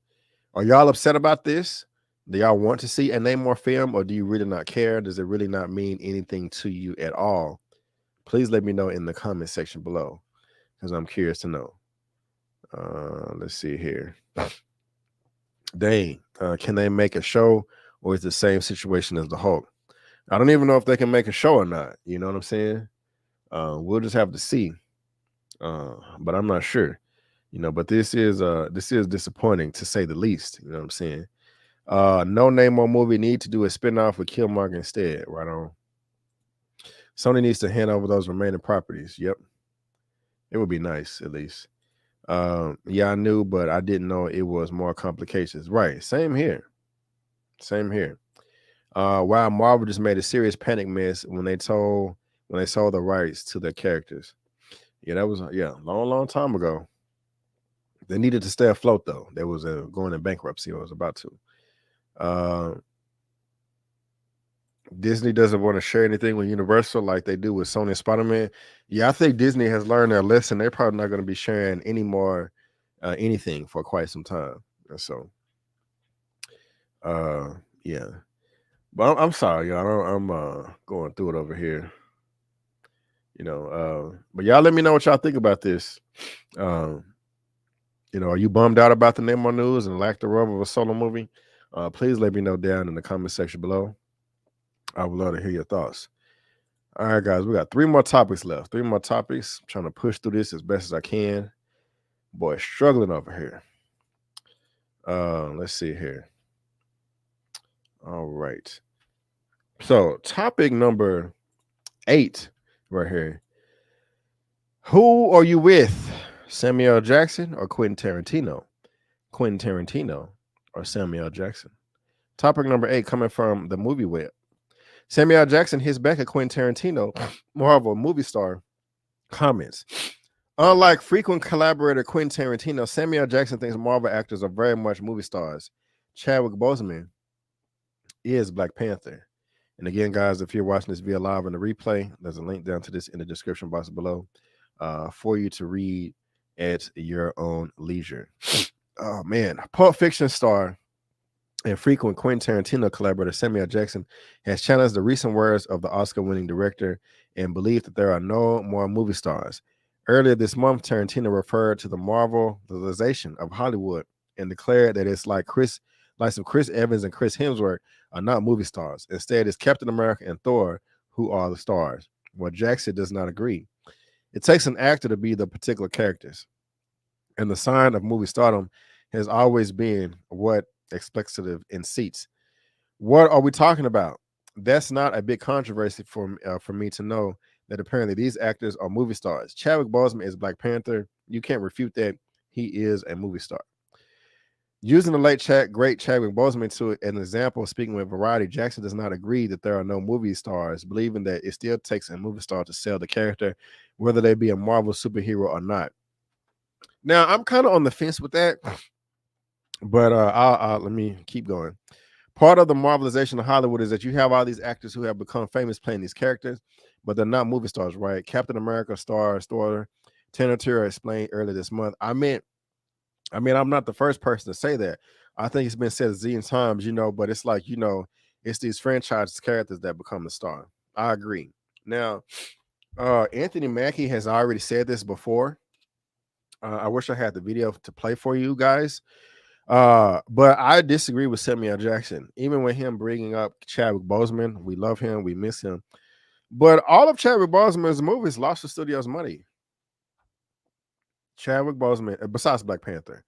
are y'all upset about this? Do y'all want to see a Namor film, or do you really not care? Does it really not mean anything to you at all? Please let me know in the comment section below, because I'm curious to know. Let's see here. Dang, can they make a show, or is it the same situation as the Hulk? I don't even know if they can make a show or not. You know what I'm saying? We'll just have to see. But I'm not sure. But this is disappointing, to say the least. You know what I'm saying? No Namor movie need to do a spinoff with Killmonger instead. Right on. Sony needs to hand over those remaining properties. Yep. It would be nice, at least. Yeah, I knew, but I didn't know it was more complications. Right. Same here. Wow, Marvel just made a serious panic mess when they sold the rights to their characters. Yeah, that was long time ago. They needed to stay afloat though. They was going in bankruptcy, or was about to. Disney doesn't want to share anything with Universal like they do with Sony and Spider-Man. Yeah, I think Disney has learned their lesson. They're probably not going to be sharing any more anything for quite some time. So, yeah. But I'm sorry, y'all. I'm going through it over here. But y'all let me know what y'all think about this. Are you bummed out about the Namor news and lack thereof of a solo movie? Please let me know down in the comment section below. I would love to hear your thoughts. All right, guys, we got 3 more topics left. 3 more topics. I'm trying to push through this as best as I can. Boy, struggling over here. Let's see here. All right. So, topic number 8 right here. Who are you with? Samuel Jackson or Quentin Tarantino? Quentin Tarantino or Samuel Jackson? Topic number 8 coming from the movie web. Samuel Jackson hits back at Quentin Tarantino, Marvel movie star, comments. Unlike frequent collaborator Quentin Tarantino, Samuel Jackson thinks Marvel actors are very much movie stars. Chadwick Boseman is Black Panther. And again, guys, if you're watching this via live in the replay, there's a link down to this in the description box below for you to read at your own leisure. Oh, man. Pulp Fiction star and frequent Quentin Tarantino collaborator Samuel Jackson has challenged the recent words of the Oscar-winning director and believed that there are no more movie stars. Earlier this month, Tarantino referred to the Marvelization of Hollywood and declared that it's like some Chris Evans and Chris Hemsworth are not movie stars. Instead, it's Captain America and Thor who are the stars. Well, Jackson does not agree. It takes an actor to be the particular characters, and the sign of movie stardom has always been what expletive in seats. What are we talking about? That's not a big controversy for me to know that apparently these actors are movie stars. Chadwick Boseman is Black Panther. You can't refute that. He is a movie star. Using the great Chadwick Boseman to an example, speaking with Variety, Jackson does not agree that there are no movie stars, believing that it still takes a movie star to sell the character, whether they be a Marvel superhero or not. Now, I'm kind of on the fence with that, but let me keep going. Part of the Marvelization of Hollywood is that you have all these actors who have become famous playing these characters, but they're not movie stars, right? Captain America star Tarantino explained earlier this month. I mean, I'm not the first person to say that. I think it's been said a zillion times, but it's like, it's these franchise characters that become the star. I agree. Now, Anthony Mackie has already said this before. I wish I had the video to play for you guys. But I disagree with Samuel Jackson. Even with him bringing up Chadwick Boseman, we love him, we miss him. But all of Chadwick Boseman's movies lost the studio's money. Chadwick Boseman, besides Black Panther,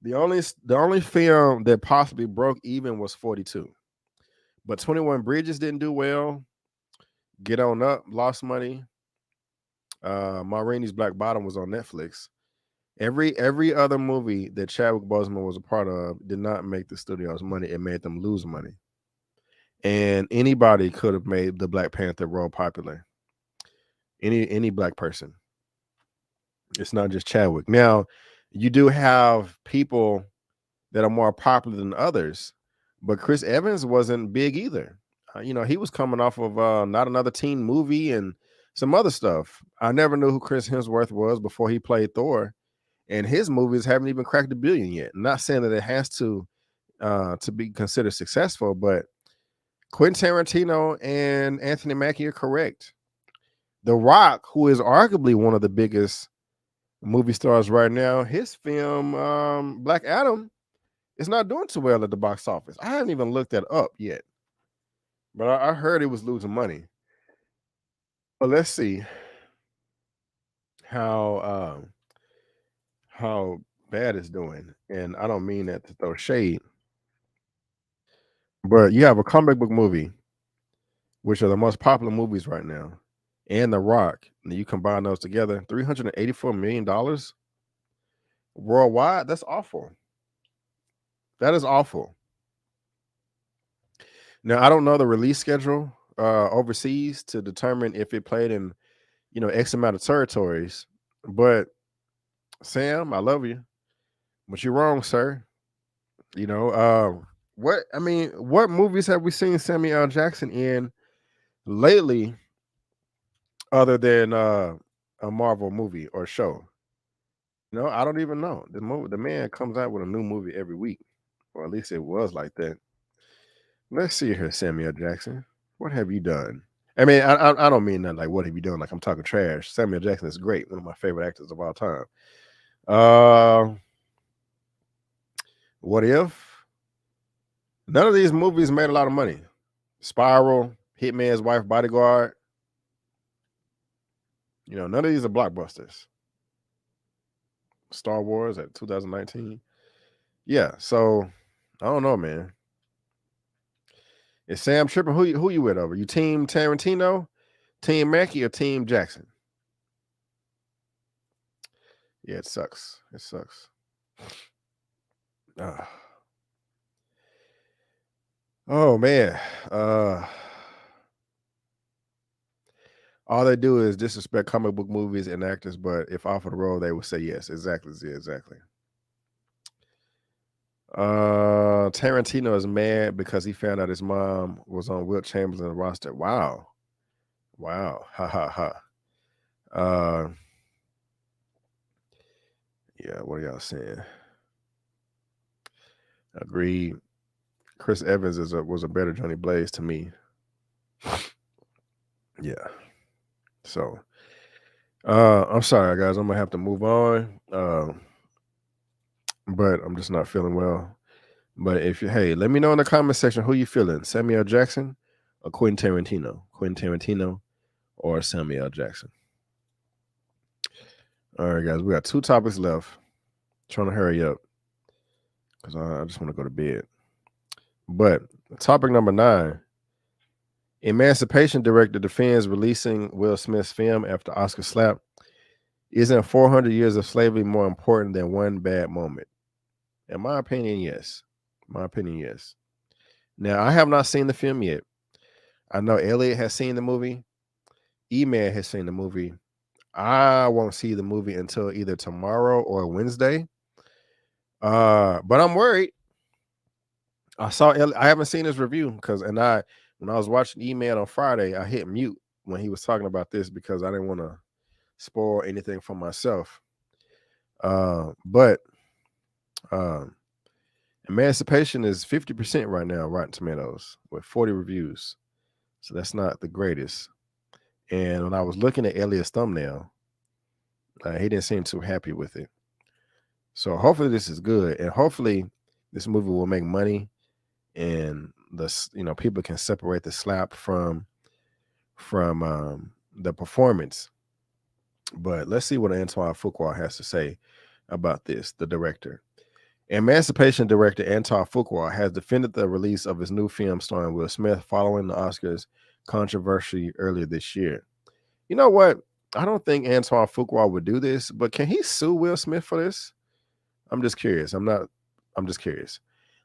the only film that possibly broke even was 42. But 21 Bridges didn't do well. Get On Up lost money. Ma Rainey's Black Bottom was on Netflix. Every other movie that Chadwick Boseman was a part of did not make the studios money. It made them lose money. And anybody could have made the Black Panther role popular. Any black person. It's not just Chadwick. Now, you do have people that are more popular than others, but Chris Evans wasn't big either. He was coming off of Not Another Teen Movie and some other stuff. I never knew who Chris Hemsworth was before he played Thor, and his movies haven't even cracked $1 billion yet. I'm not saying that it has to be considered successful, but Quentin Tarantino and Anthony Mackie are correct. The Rock, who is arguably one of the biggest movie stars right now, his film Black Adam is not doing too well at the box office. I haven't even looked that up yet, but I heard it was losing money. But let's see how bad it's doing, and I don't mean that to throw shade, but you have a comic book movie, which are the most popular movies right now, and The Rock, and you combine those together, $384 million worldwide. That's awful. That is awful. Now, I don't know the release schedule overseas to determine if it played in, X amount of territories. But Sam, I love you, but you're wrong, sir. What movies have we seen Samuel L. Jackson in lately, other than a Marvel movie or show? I don't even know. The man comes out with a new movie every week, or at least it was like that. Let's see here, Samuel Jackson. What have you done? I mean, I don't mean that like what have you done? Like I'm talking trash. Samuel Jackson is great, one of my favorite actors of all time. What If? None of these movies made a lot of money. Spiral, Hitman's Wife, Bodyguard. None of these are blockbusters. Star Wars at 2019. Yeah, so I don't know, man. Is Sam tripping? Who you with over? You team Tarantino, team Mackie, or team Jackson? Yeah, it sucks. It sucks. Oh man. All they do is disrespect comic book movies and actors, but if offered a role, they would say yes. Exactly. Tarantino is mad because he found out his mom was on Wilt Chamberlain's roster. Wow. Ha ha ha. Yeah, what are y'all saying? Agreed. Chris Evans was a better Johnny Blaze to me. Yeah. So I'm sorry, guys. I'm gonna have to move on. But I'm just not feeling well. But let me know in the comment section who you feeling, Samuel Jackson or Quentin Tarantino? Quentin Tarantino or Samuel Jackson? All right, guys, we got 2 topics left. Trying to hurry up because I just want to go to bed. But topic number 9. Emancipation director defends releasing Will Smith's film after Oscar slap. Isn't 400 years of slavery more important than one bad moment? In my opinion, yes. Now, I have not seen the film yet. I know Elliot has seen the movie. Eman has seen the movie. I won't see the movie until either tomorrow or Wednesday. But I'm worried. I haven't seen his review when I was watching Eman on Friday, I hit mute when he was talking about this because I didn't want to spoil anything for myself. But Emancipation is 50% right now, Rotten Tomatoes, with 40 reviews. So that's not the greatest. And when I was looking at Elliot's thumbnail, he didn't seem too happy with it. So hopefully this is good, and hopefully this movie will make money, and people can separate the slap from the performance. But let's see what Antoine Fuqua has to say about this, the director. Emancipation director Antoine Fuqua has defended the release of his new film starring Will Smith following the Oscars controversy earlier this year. You know what? I don't think Antoine Fuqua would do this, but can he sue Will Smith for this? I'm just curious. I'm just curious.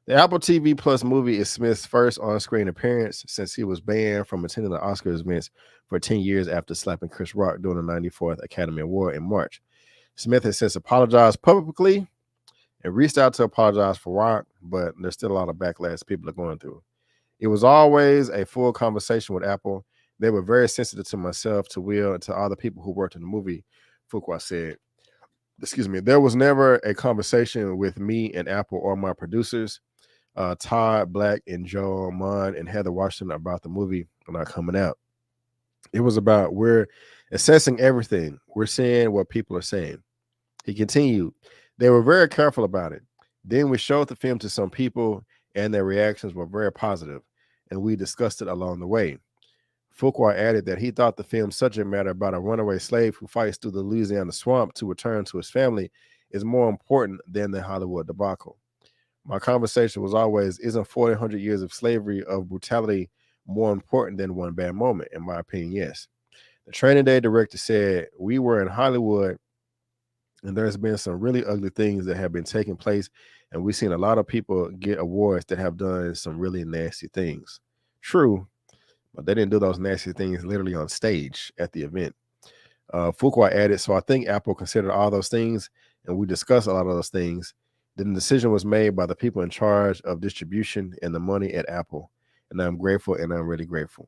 The Apple TV Plus movie is Smith's first on-screen appearance since he was banned from attending the Oscars events for 10 years after slapping Chris Rock during the 94th Academy Award in March. Smith has since apologized publicly and reached out to apologize for Rock, but there's still a lot of backlash people are going through. It was always a full conversation with Apple. They were very sensitive to myself, to Will, and to all the people who worked in the movie, Fuqua said. Excuse me. There was never a conversation with me and Apple or my producers, Todd, Black, and Joe Mon and Heather Washington about the movie not coming out. It was about we're assessing everything. We're seeing what people are saying. He continued, they were very careful about it. Then we showed the film to some people and their reactions were very positive, and we discussed it along the way. Fuqua added that he thought the film's subject matter about a runaway slave who fights through the Louisiana swamp to return to his family is more important than the Hollywood debacle. My conversation was always, isn't 100 years of slavery, of brutality, more important than one bad moment? In my opinion, yes. The Training Day director said, we were in Hollywood and there's been some really ugly things that have been taking place, and we've seen a lot of people get awards that have done some really nasty things. True, but they didn't do those nasty things literally on stage at the event. Fuqua added, so I think Apple considered all those things, and we discussed a lot of those things. Then the decision was made by the people in charge of distribution and the money at Apple, and I'm grateful, and I'm really grateful.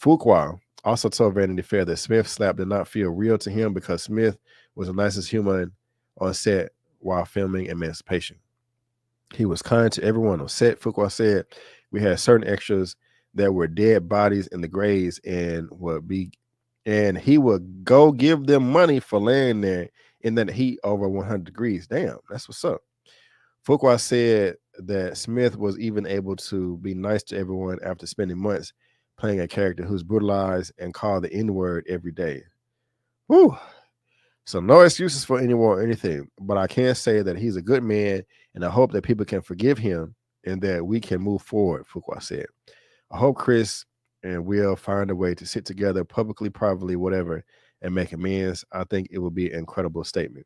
Fuqua also told Vanity Fair that Smith's slap did not feel real to him because Smith was the nicest human on set while filming Emancipation. He was kind to everyone on set. Fuqua said, we had certain extras that were dead bodies in the graves and he would go give them money for laying there in that heat over 100 degrees. Damn, that's what's up. Fuqua said that Smith was even able to be nice to everyone after spending months playing a character who's brutalized and called the N-word every day. Whew. So no excuses for anyone or anything, but I can say that he's a good man, and I hope that people can forgive him and that we can move forward, Fuqua said. I hope Chris and Will find a way to sit together publicly, privately, whatever, and make amends. I think it will be an incredible statement.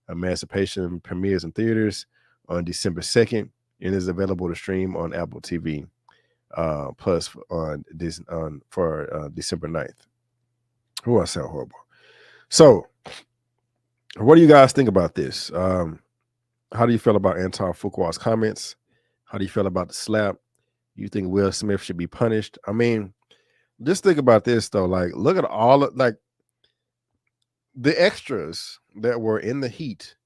Emancipation premieres in theaters on December 2nd and is available to stream on Apple TV Plus for December 9th. Oh, I sound horrible. So, what do you guys think about this? How do you feel about Antoine Fuqua's comments? How do you feel about the slap? You think Will Smith should be punished? I mean, just think about this though. Like, look at all of the extras that were in the heat,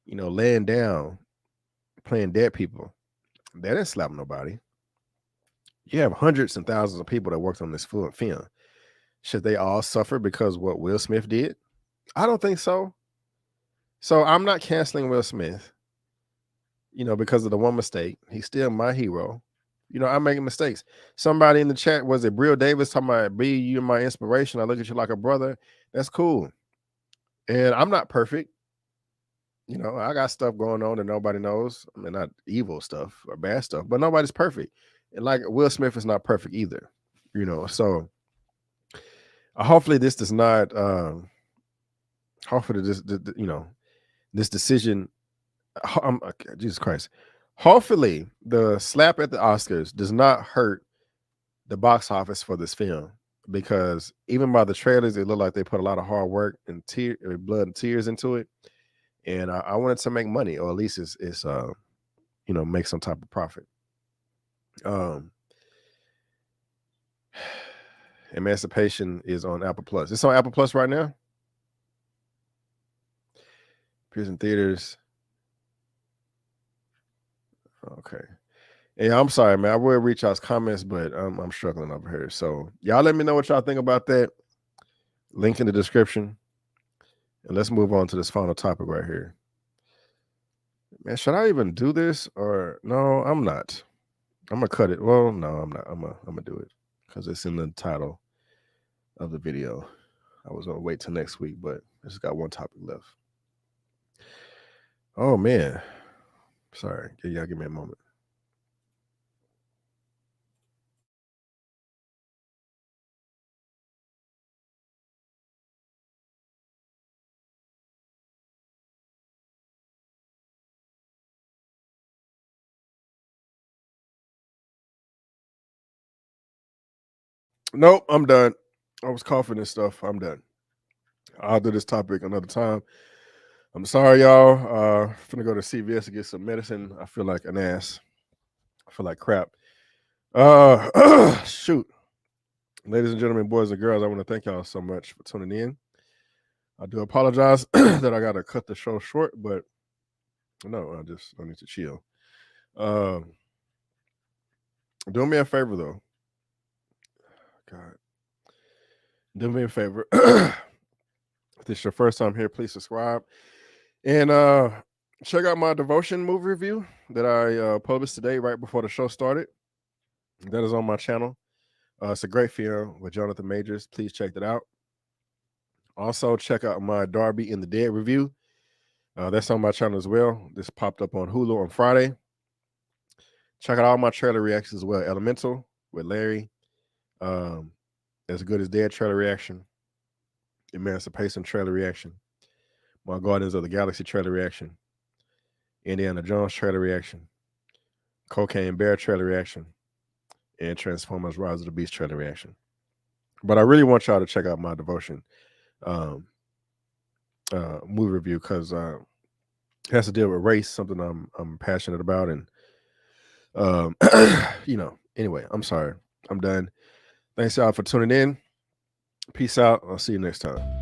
laying down, playing dead people. They didn't slap nobody. You have hundreds and thousands of people that worked on this film. Should they all suffer because what Will Smith did? I don't think so. So I'm not canceling Will Smith, because of the one mistake. He's still my hero. I'm making mistakes. Somebody in the chat, was it Brill Davis, talking about, B, you're my inspiration. I look at you like a brother. That's cool. And I'm not perfect. I got stuff going on that nobody knows. I mean, not evil stuff or bad stuff, but nobody's perfect. And like Will Smith is not perfect either, so hopefully this does not, hopefully this decision, Jesus Christ. Hopefully the slap at the Oscars does not hurt the box office for this film, because even by the trailers, it looked like they put a lot of hard work and blood and tears into it. And I wanted to make money, or at least it's make some type of profit. Emancipation is on Apple Plus. It's on Apple Plus right now. Appears in theaters. Okay. Yeah, I'm sorry, man. I will reach out comments, but I'm struggling over here. So y'all let me know what y'all think about that. Link in the description. And let's move on to this final topic right here. Man, should I even do this or no? I'm not. I'm gonna cut it. Well, no, I'm not. I'm gonna do it because it's in the title of the video. I was gonna wait till next week, but I just got one topic left. Oh man, sorry. Y'all give me a moment. Nope, I'm done. I was coughing and stuff. I'm done. I'll do this topic another time. I'm sorry, y'all. Finna go to CVS to get some medicine. I feel like an ass. I feel like crap. Shoot. Ladies and gentlemen, boys and girls, I want to thank y'all so much for tuning in. I do apologize that I got to cut the show short, but no, I need to chill. Do me a favor, though. God. Do me a favor. If this is your first time here, please subscribe. And check out my devotion movie review that I published today right before the show started. That is on my channel. It's a great film with Jonathan Majors. Please check that out. Also, check out my Darby in the Dead review. That's on my channel as well. This popped up on Hulu on Friday. Check out all my trailer reactions as well. Elemental with Larry. As Good as Dead trailer reaction. Emancipation trailer reaction. My Guardians of the Galaxy trailer reaction. Indiana Jones trailer reaction. Cocaine Bear trailer reaction. And Transformers Rise of the Beast trailer reaction. But I really want y'all to check out my devotion movie review because it has to deal with race, something I'm passionate about. And anyway, I'm sorry. I'm done. Thanks y'all for tuning in. Peace out. I'll see you next time.